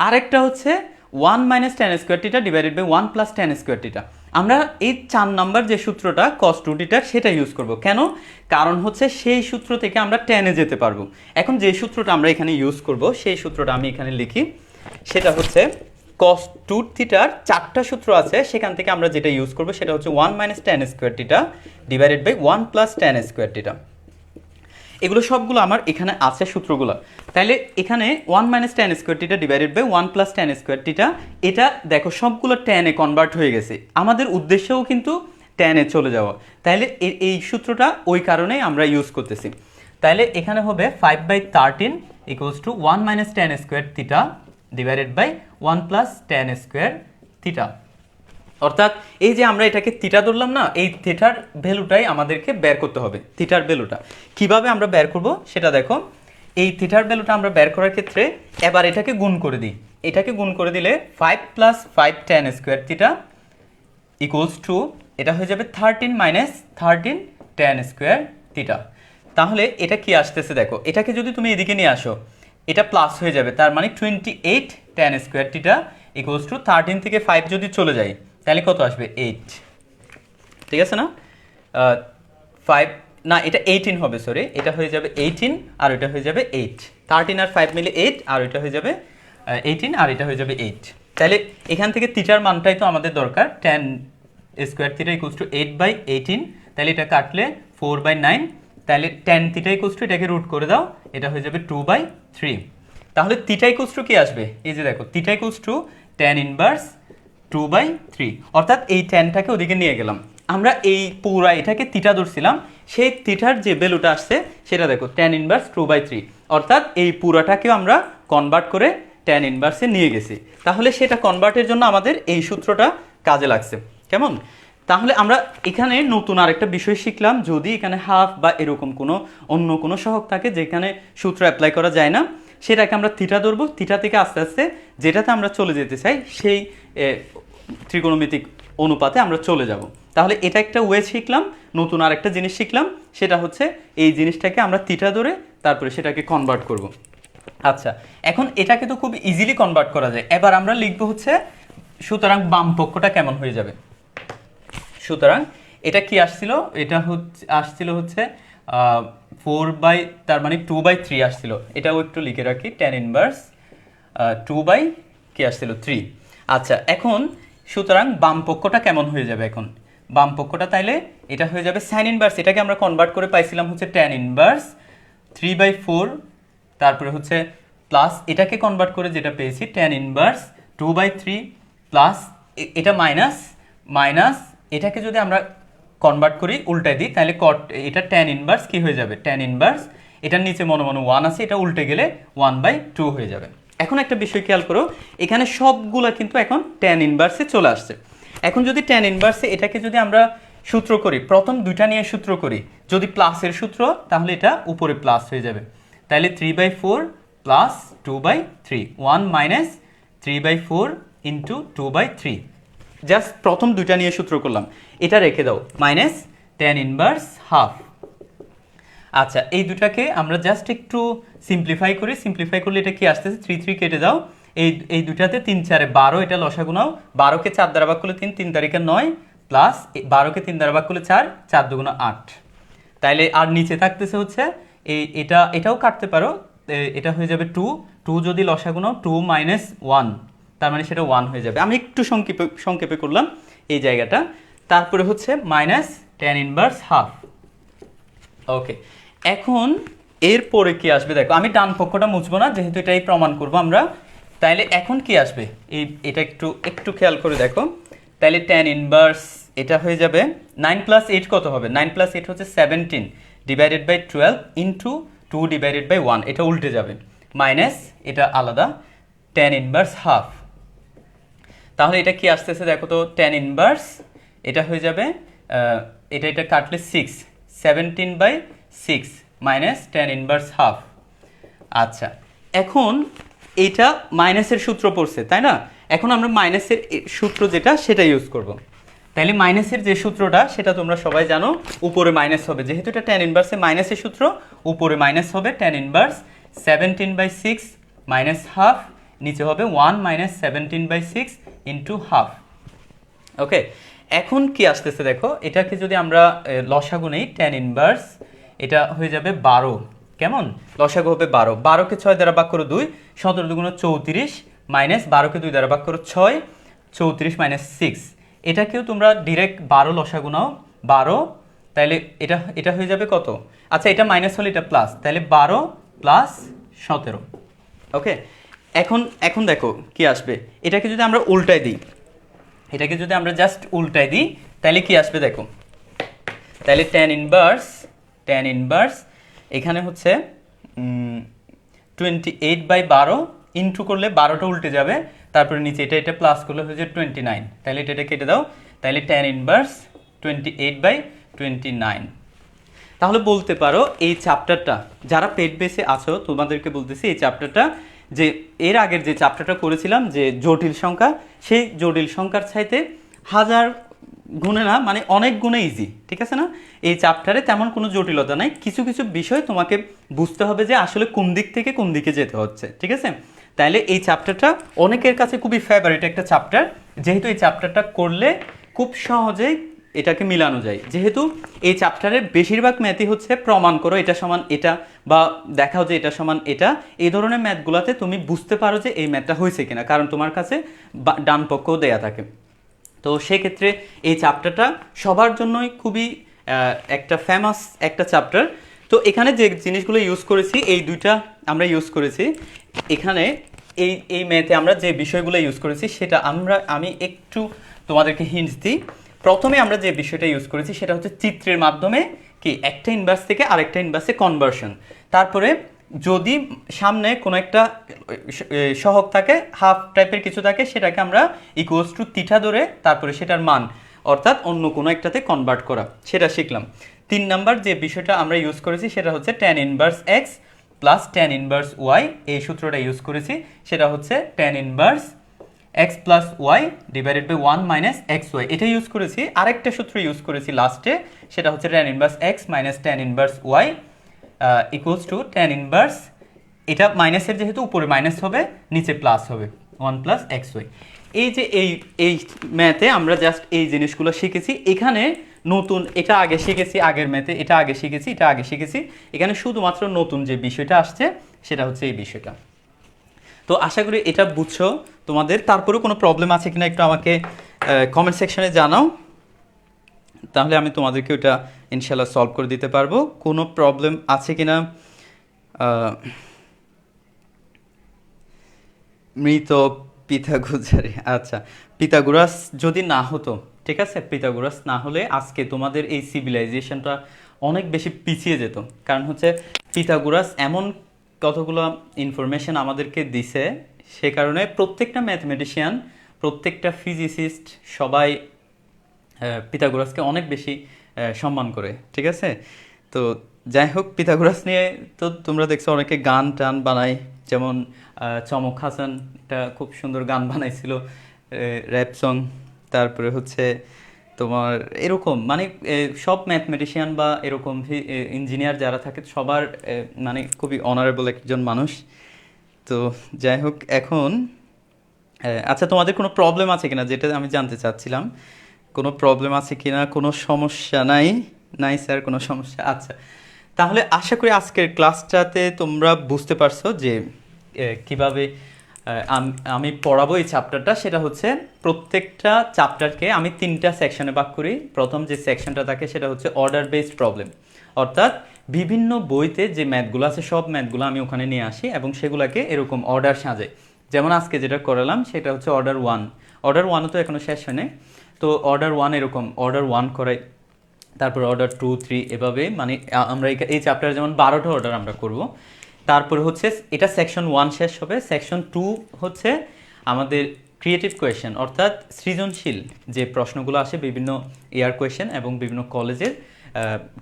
আরেকটা হচ্ছে 1 minus tan square theta divided by 1 plus tan square theta. আমরা এই 4 নাম্বার যে সূত্রটা কস 2 থিটার সেটা ইউজ করব। কেন? কারণ হচ্ছে সেই সূত্র থেকে আমরা ট্যানে যেতে পারবো। এখন যে সূত্রটা আমরা এখানে ইউজ করব সেই সূত্রটা আমি এখানে লিখি, সেটা হচ্ছে cos 2 থিটার 4টা সূত্র আছে, সেখান থেকে আমরা যেটা ইউজ করব সেটা হচ্ছে 1 minus tan square theta divided by 1 plus tan square theta. এগুলো সবগুলো আমার এখানে আছে সূত্রগুলো। তাহলে এখানে 1 minus tan square theta divided by 1 plus tan square theta, এটা দেখো সবগুলো ট্যানে কনভার্ট হয়ে গেছে, আমাদের উদ্দেশ্যও কিন্তু ট্যানে চলে যাওয়া। তাহলে এই সূত্রটা ওই কারণেই আমরা ইউজ করতেছি। তাহলে এখানে হবে 5/13 equals to 1 minus tan square theta divided by 1 plus tan square theta. অর্থাৎ এই যে আমরা এটাকে থিটা ধরলাম না, এই থিটার ভ্যালুটাই আমাদেরকে বের করতে হবে। থিটার ভ্যালুটা কিভাবে আমরা বের করব সেটা দেখো। এই থিটার ভ্যালুটা আমরা বের করার ক্ষেত্রে এবার এটাকে গুণ করে দিই। এটাকে গুণ করে দিলে 5 plus 5 tan square theta equals to, এটা হয়ে যাবে 13 মাইনাস 13 ট্যান স্কোয়ার থিটা। তাহলে এটা কি আসতেছে দেখো, এটাকে যদি তুমি এদিকে নিয়ে আসো এটা প্লাস হয়ে যাবে, তার মানে 28 tan square theta equals to 13 থেকে 5 যদি চলে যায় তাহলে কত আসবে 8, ঠিক আছে না? 5 না, এটা 18 হবে, সরি, এটা হয়ে যাবে 18 আর এটা হয়ে যাবে 8, 13 আর 5 মিলে 8 আর এটা হয়ে যাবে 18 আর এটা হয়ে যাবে 8। তাহলে এখান থেকে থিটার মানটাই তো আমাদের দরকার, tan square theta equals to 8/18, তাহলে এটা কাটলে 4/9, তাহলে ট্যান থিটা ইকুয়ালস টু এটাকে রুট করে দাও, এটা হয়ে যাবে 2/3। তাহলে থিটা ইকুয়ালস টু কি আসবে, এই যে দেখো theta equals to tan inverse 2/3, অর্থাৎ এই ট্যানটাকে ওদিকে নিয়ে গেলাম, আমরা এই পুরা এটাকে থিটা ধরছিলাম, সেই থিটার যে ভ্যালুটা আসছে সেটা দেখো ট্যান ইনভার্স 2/3, অর্থাৎ এই পুরাটাকেও আমরা কনভার্ট করে ট্যান ইনভার্সে নিয়ে গেছি। তাহলে সেটা কনভার্টের জন্য আমাদের এই সূত্রটা কাজে লাগছে, কেমন? তাহলে আমরা এখানে নতুন আরেকটা বিষয় শিখলাম, যদি এখানে হাফ বা এরকম কোনো অন্য কোনো সহগ থাকে যেখানে সূত্র অ্যাপ্লাই করা যায় না, সেটাকে আমরা থিটা ধরবো, থিটা থেকে আস্তে আস্তে যেটাতে আমরা চলে যেতে চাই সেই ত্রিকোণমিতিক অনুপাতে আমরা চলে যাব। তাহলে এটা একটা ওয়ে শিখলাম। নতুন আরেকটা জিনিস শিখলাম, সেটা হচ্ছে এই জিনিসটাকে আমরা থিটা ধরে তারপরে সেটাকে কনভার্ট করব। আচ্ছা, এখন এটাকে তো খুব ইজিলি কনভার্ট করা যায়। এবার আমরা লিখব হচ্ছে সুতরাং বাম পক্ষটা কেমন হয়ে যাবে। সুতরাং এটা কি আসছিল, এটা আসছিল হচ্ছে 4 তার মানে 2/3 আসছিল, এটাও একটু লিখে রাখি, ট্যান ইনভার্স 2 কি আসছিল 3। আচ্ছা, এখন সুতরাং বাম পক্ষটা কেমন হয়ে যাবে, এখন বাম পক্ষটা তাইলে এটা হয়ে যাবে সাইন ইনভার্স, এটাকে আমরা কনভার্ট করে পাইছিলাম হচ্ছে ট্যান ইনভার্স 3/4, তারপরে হচ্ছে প্লাস এটাকে কনভার্ট করে যেটা পেয়েছি ট্যান ইনভার্স 2/3 প্লাস এটা মাইনাস এটাকে যদি আমরা কনভার্ট করি উল্টাই দিই তাহলে এটা ট্যান ইনভার্স কি হয়ে যাবে, ট্যান ইনভার্স এটার নিচে মনে মনে 1 আছে, এটা উল্টে গেলে 1/2 হয়ে যাবে। এখন একটা বিষয় খেয়াল করো, এখানে সবগুলা কিন্তু এখন ট্যান ইনভার্সে চলে আসছে। এখন যদি ট্যান ইনভার্সে এটাকে যদি আমরা সূত্র করি, প্রথম দুইটা নিয়ে সূত্র করি, যদি প্লাসের সূত্র তাহলে এটা উপরে প্লাস হয়ে যাবে, তাহলে 3/4 প্লাস 2/3, 1 মাইনাস 3/4 ইন্টু 2/3, জাস্ট প্রথম দুইটা নিয়ে সূত্র করলাম, এটা রেখে দাও, মাইনাস ট্যান ইনভার্স হাফ। আচ্ছা, এই দুটাকে আমরা জাস্ট একটু সিম্পলিফাই করি, সিম্পলিফাই করলে এটা কি আসতেছে 3 কেটে দাও, এই দুটাতে 3 4 12, এটা লসাগু নাও, 12কে 4 দ্বারা ভাগ করলে 3, 3 তারিখে 9 প্লাস 12কে 3 দ্বারা ভাগ করলে 4, 4 দুগুণে 8, তাইলে আর নিচে থাকতেছে হচ্ছে এটাও কাটতে পারো, এটা হয়ে যাবে 2 যদি লসাগু নাও 2 মাইনাস 1, তার মানে সেটা 1 হয়ে যাবে। আমি একটু সংক্ষেপে করলাম এই জায়গাটা, তারপরে হচ্ছে মাইনাস ট্যান ইনভার্স হাফ। ওকে, এখন এরপরে কি আসবে দেখো, আমি ডান পক্ষটা মুছবো না যেহেতু এটাই প্রমাণ করব আমরা। তাইলে এখন কি আসবে এটা একটু একটু খেয়াল করে দেখো। তাইলে tan ইনভার্স এটা হয়ে যাবে 9 প্লাস 8 কত হবে? 9 প্লাস 8 হচ্ছে 17 divided by 12 into 2 divided by 1, এটা উল্টে যাবে, মাইনাস এটা আলাদা tan ইনভার্স হাফ। তাহলে এটা কি আসতেছে দেখো তো, tan ইনভার্স এটা হয়ে যাবে এটা কাটলে 6, 17/6 মাইনাস tan ইনভার্স হাফ। আচ্ছা, এখন এইটা মাইনাসের সূত্র পড়ছে তাই না? এখন আমরা মাইনাসের সূত্র যেটা সেটা ইউজ করব। তাহলে মাইনাসের যে সূত্রটা সেটা তোমরা সবাই জানো, উপরে মাইনাস হবে, যেহেতু এটা tan ইনভার্সে মাইনাসের সূত্র, উপরে মাইনাস হবে tan ইনভার্স 17/6 মাইনাস হাফ, নিচে হবে 1 মাইনাস 17/6 ইন্টু হাফ। ওকে, এখন কি আসতেছে দেখো, এটাকে যদি আমরা লসাগু নেই, tan ইনভার্স এটা হয়ে যাবে 12, কেমন? লসাগু হবে 12, 12কে 6 দ্বারা ভাগ করো 2, 17 দুগুণ 34 মাইনাস 12কে 2 দ্বারা ভাগ করো 6, 34 মাইনাস 6। এটাকেও তোমরা ডিরেক্ট 12 লসাগু নাও 12, তাহলে এটা হয়ে যাবে কত? আচ্ছা, এটা মাইনাস হলে এটা প্লাস, তাহলে 12 প্লাস 17। ওকে, এখন দেখো কি আসবে, এটাকে যদি আমরা উল্টাই দিই, এটাকে যদি আমরা জাস্ট উল্টাই দিই তাহলে কি আসবে দেখো। তাহলে tan ইনভার্স এখানে হচ্ছে 28/12 ইন্টু করলে 12টা উল্টে যাবে, তারপরে নিচে এটা প্লাস করলে হয়ে যাবে 29, তাহলে এটা কেটে দাও, তাহলে tan ইনভার্স 28/29। তাহলে বলতে পারো এই চ্যাপ্টারটা, যারা পেট বেসে আছো তোমাদেরকে বলতেছি, এই চ্যাপ্টারটা যে এর আগের যে চ্যাপ্টারটা করেছিলাম যে জটিল সংখ্যা, সেই জটিল সংখ্যার চাইতে হাজার গুণে না, মানে অনেক গুণে ইজি, ঠিক আছে না? এই চ্যাপ্টারে তেমন কোনো জটিলতা নাই, কিছু কিছু বিষয় তোমাকে বুঝতে হবে যে আসলে কোন দিক থেকে কোন দিকে যেতে হচ্ছে, ঠিক আছে? তাইলে এই চ্যাপ্টারটা অনেকের কাছে খুবই ফেভারিট একটা চ্যাপ্টার, যেহেতু এই চ্যাপ্টারটা করলে খুব সহজেই এটাকে মিলানো যায়, যেহেতু এই চ্যাপ্টারের বেশিরভাগ ম্যাথই হচ্ছে প্রমাণ করো এটা সমান এটা, বা দেখাও যে এটা সমান এটা, এই ধরনের ম্যাথগুলোতে তুমি বুঝতে পারো যে এই ম্যাথটা হয়েছে কিনা, কারণ তোমার কাছে ডান পক্ষও দেয়া থাকে। তো সেক্ষেত্রে এই চ্যাপ্টারটা সবার জন্যই খুবই একটা ফেমাস একটা চ্যাপ্টার। তো এখানে যে জিনিসগুলো ইউজ করেছি এই দুইটা আমরা ইউজ করেছি এখানে, এই ম্যাথে আমরা যে বিষয়গুলো ইউজ করেছি সেটা আমি একটু তোমাদেরকে হিন্টস দিই। প্রথমে আমরা যে বিষয়টা ইউজ করেছি সেটা হচ্ছে চিত্রের মাধ্যমে কি একটা ইনভার্স থেকে আরেকটা ইনভার্সে কনভার্সন। তারপরে যদি সামনে কোনো একটা সহগ থাকে, হাফ টাইপের কিছু থাকে, সেটাকে আমরা ইকুয়ালস টু থিটা ধরে তারপরে সেটার মান অর্থাৎ অন্য কোনো একটাতে কনভার্ট করা, সেটা শিখলাম। 3 নাম্বার যে বিষয়টা আমরা ইউজ করেছি সেটা হচ্ছে tan inverse x plus tan inverse y, এই সূত্রটা ইউজ করেছি, সেটা হচ্ছে tan inverse x plus y divided by 1 minus x y, এটা ইউজ করেছি। আরেকটা সূত্র ইউজ করেছি লাস্টে, সেটা হচ্ছে tan inverse x minus tan inverse y equals to tan inverse, এটা মাইনাসের যেহেতু উপরে মাইনাস হবে নিচে প্লাস হবে 1 প্লাস এক্স ওয়াই। এই যে এই ম্যাথে আমরা জাস্ট এই জিনিসগুলো শিখেছি। এখানে নতুন এটা আগে শিখেছি, আগের ম্যাথে এটা আগে শিখেছি, এটা আগে শিখেছি, এখানে শুধুমাত্র নতুন যে বিষয়টা আসছে সেটা হচ্ছে এই বিষয়টা। তো আশা করি এটা বুঝছো তোমাদের। তারপরেও কোনো প্রবলেম আছে কিনা একটু আমাকে কমেন্ট সেকশনে জানাও, তাহলে আমি তোমাদেরকে ওটা ইনশাল্লাহ সলভ করে দিতে পারবো। কোনো প্রবলেম আছে কিনা? মৃত পিথাগোরাস, আচ্ছা পিথাগোরাস যদি না হতো, ঠিক আছে, পিথাগোরাস না হলে আজকে তোমাদের এই সিভিলাইজেশনটা অনেক বেশি পিছিয়ে যেত। কারণ হচ্ছে পিথাগোরাস এমন কতগুলো ইনফরমেশন আমাদেরকে দিছে, সে কারণে প্রত্যেকটা ম্যাথমেটিশিয়ান, প্রত্যেকটা ফিজিসিস্ট সবাই পিথাগোরাসকে অনেক বেশি সম্মান করে, ঠিক আছে? তো যাই হোক, পিথাগোরাস নিয়ে তো তোমরা দেখছো অনেকে গান টান বানায়, যেমন চমক হাসান একটা খুব সুন্দর গান বানাইছিল, র্যাপ সং। তারপরে হচ্ছে তোমার এরকম মানে সব ম্যাথমেটিশিয়ান বা এরকম ইঞ্জিনিয়ার যারা থাকে সবার মানে খুবই অনারেবল একজন মানুষ। তো যাই হোক, এখন আচ্ছা তোমাদের কোনো প্রবলেম আছে কিনা যেটা আমি জানতে চাচ্ছিলাম, কোনো প্রবলেম আছে কিনা? কোনো সমস্যা নাই? নাই স্যার, কোনো সমস্যা? আচ্ছা, তাহলে আশা করি আজকের ক্লাসটাতে তোমরা বুঝতে পারছো যে কিভাবে আমি পড়াবো এই চ্যাপ্টারটা। সেটা হচ্ছে প্রত্যেকটা চ্যাপ্টারকে আমি 3টা সেকশনে ভাগ করি। প্রথম যে সেকশনটা থাকে সেটা হচ্ছে অর্ডার বেসড প্রবলেম, অর্থাৎ বিভিন্ন বইতে যে ম্যাথগুলো আছে সব ম্যাথগুলো আমি ওখানে নিয়ে আসি এবং সেগুলোকে এরকম অর্ডার সাজাই। যেমন আজকে যেটা করালাম সেটা হচ্ছে অর্ডার 1। অর্ডার 1ও তো এখনো শেষ হয় নাই, তো অর্ডার 1 এরকম অর্ডার 1 করাই, তারপর অর্ডার 2 3 এভাবে, মানে আমরা এই চ্যাপ্টারে যেমন 12টা অর্ডার আমরা করব। তারপরে হচ্ছে এটা সেকশন 1 শেষ হবে, সেকশন 2 হচ্ছে আমাদের ক্রিয়েটিভ কোয়েশ্চেন, অর্থাৎ সৃজনশীল যে প্রশ্নগুলো আসে বিভিন্ন ইয়ার কোয়েশ্চেন এবং বিভিন্ন কলেজের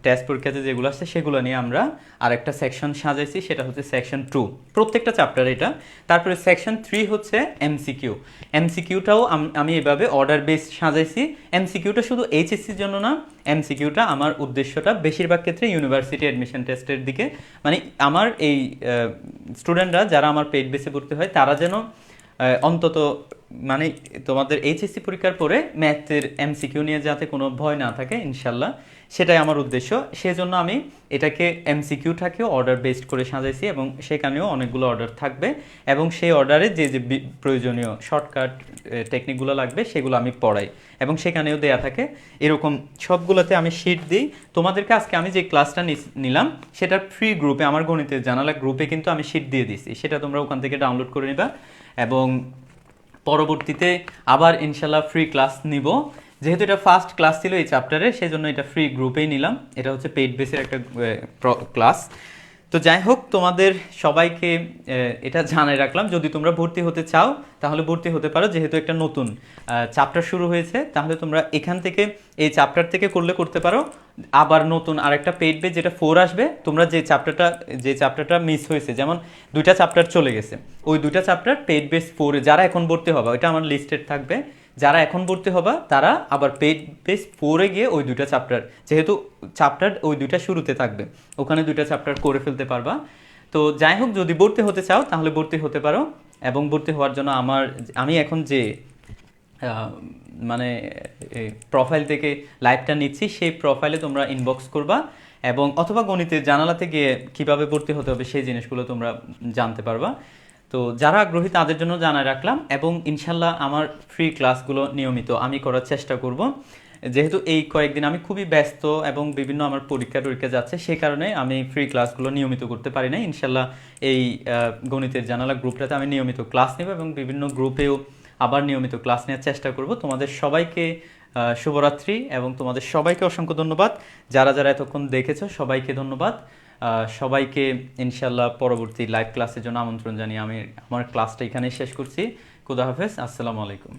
টেস্ট পরীক্ষাতে যেগুলো আসছে সেগুলো নিয়ে আমরা আরেকটা সেকশন সাজাইছি, সেটা হচ্ছে সেকশন 2, প্রত্যেকটা চ্যাপ্টার এটা। তারপরে সেকশন 3 হচ্ছে এমসিকিউ। এমসিকিউটাও আমি এভাবে অর্ডার বেস সাজাইছি। এমসিকিউটা শুধু এইচএসসির জন্য না, এমসিকিউটা আমার উদ্দেশ্যটা বেশিরভাগ ক্ষেত্রে ইউনিভার্সিটি অ্যাডমিশন টেস্টের দিকে, মানে আমার এই স্টুডেন্টরা যারা আমার পেইড বেসে ভর্তি হয় তারা যেন অন্তত মানে তোমাদের এইচএসসি পরীক্ষার পরে ম্যাথের এমসিকিউ নিয়ে যাতে কোনো ভয় না থাকে ইনশাল্লাহ, সেটাই আমার উদ্দেশ্য। সেজন্য আমি এটাকে এমসিকিউটাকেও অর্ডার বেসড করে সাজাইছি এবং সেখানেও অনেকগুলো অর্ডার থাকবে এবং সেই অর্ডারে যে যে প্রয়োজনীয় শর্টকাট টেকনিকগুলো লাগবে সেগুলো আমি পড়াই এবং সেখানেও দেয়া থাকে। এরকম সবগুলোতে আমি শিট দিই। তোমাদেরকে আজকে আমি যে ক্লাসটা নিলাম সেটার ফ্রি গ্রুপে, আমার গণিতের জানালা গ্রুপে কিন্তু আমি শিট দিয়ে দিছি, সেটা তোমরা ওখান থেকে ডাউনলোড করে নিবা এবং পরবর্তীতে আবার ইনশাল্লাহ ফ্রি ক্লাস নিব। যেহেতু এটা ফার্স্ট ক্লাস ছিল এই চ্যাপ্টারে, সেই জন্য এটা ফ্রি গ্রুপেই নিলাম। এটা হচ্ছে পেইড বেসের একটা ক্লাস। তো যাই হোক, তোমাদের সবাইকে এটা জানাই রাখলাম, যদি তোমরা ভর্তি হতে চাও তাহলে ভর্তি হতে পারো। যেহেতু একটা নতুন চ্যাপ্টার শুরু হয়েছে, তাহলে তোমরা এখান থেকে এই চ্যাপ্টার থেকে করতে পারো। আবার নতুন আরেকটা পেইড বেস যেটা 4 আসবে, তোমরা যে চ্যাপ্টারটা মিস হয়েছে, যেমন 2টা চ্যাপ্টার চলে গেছে, ওই 2টা চ্যাপ্টার পেইড বেস 4 যারা এখন ভর্তি হবে, ওইটা আমার লিস্টেড থাকবে, যারা এখন ভর্তি হবা তারা আবার পেইড বেস 4-এ গিয়ে ওই 2টা চ্যাপ্টার, যেহেতু চ্যাপ্টার ওই 2টা শুরুতে থাকবে, ওখানে 2টা চ্যাপ্টার করে ফেলতে পারবা। তো যাই হোক, যদি ভর্তি হতে চাও তাহলে ভর্তি হতে পারো এবং ভর্তি হওয়ার জন্য আমি এখন যে মানে প্রোফাইল থেকে লাইভটা নিচ্ছি সেই প্রোফাইলে তোমরা ইনবক্স করবা এবং অথবা গণিতের জানালাতে গিয়ে কীভাবে ভর্তি হতে হবে সেই জিনিসগুলো তোমরা জানতে পারবা। তো যারা আগ্রহী তাদের জন্য জানাই রাখলাম এবং ইনশাল্লাহ আমার ফ্রি ক্লাসগুলো নিয়মিত আমি করার চেষ্টা করব। যেহেতু এই কয়েকদিন আমি খুবই ব্যস্ত এবং বিভিন্ন আমার পরীক্ষা যাচ্ছে, সেই কারণে আমি ফ্রি ক্লাসগুলো নিয়মিত করতে পারি না। ইনশাল্লাহ এই গণিতের জানালা গ্রুপটাতে আমি নিয়মিত ক্লাস নেব এবং বিভিন্ন গ্রুপেও আবার নিয়মিত ক্লাস নেওয়ার চেষ্টা করব। তোমাদের সবাইকে শুভরাত্রি এবং তোমাদের সবাইকে অসংখ্য ধন্যবাদ। যারা যারা এতক্ষণ দেখেছো সবাইকে ধন্যবাদ। সবাইকে ইনশাল্লাহ পরবর্তী লাইভ ক্লাসের জন্য আমন্ত্রণ জানিয়ে আমি আমার ক্লাসটা এখানেই শেষ করছি। খুদা হাফেজ, আসসালামু আলাইকুম।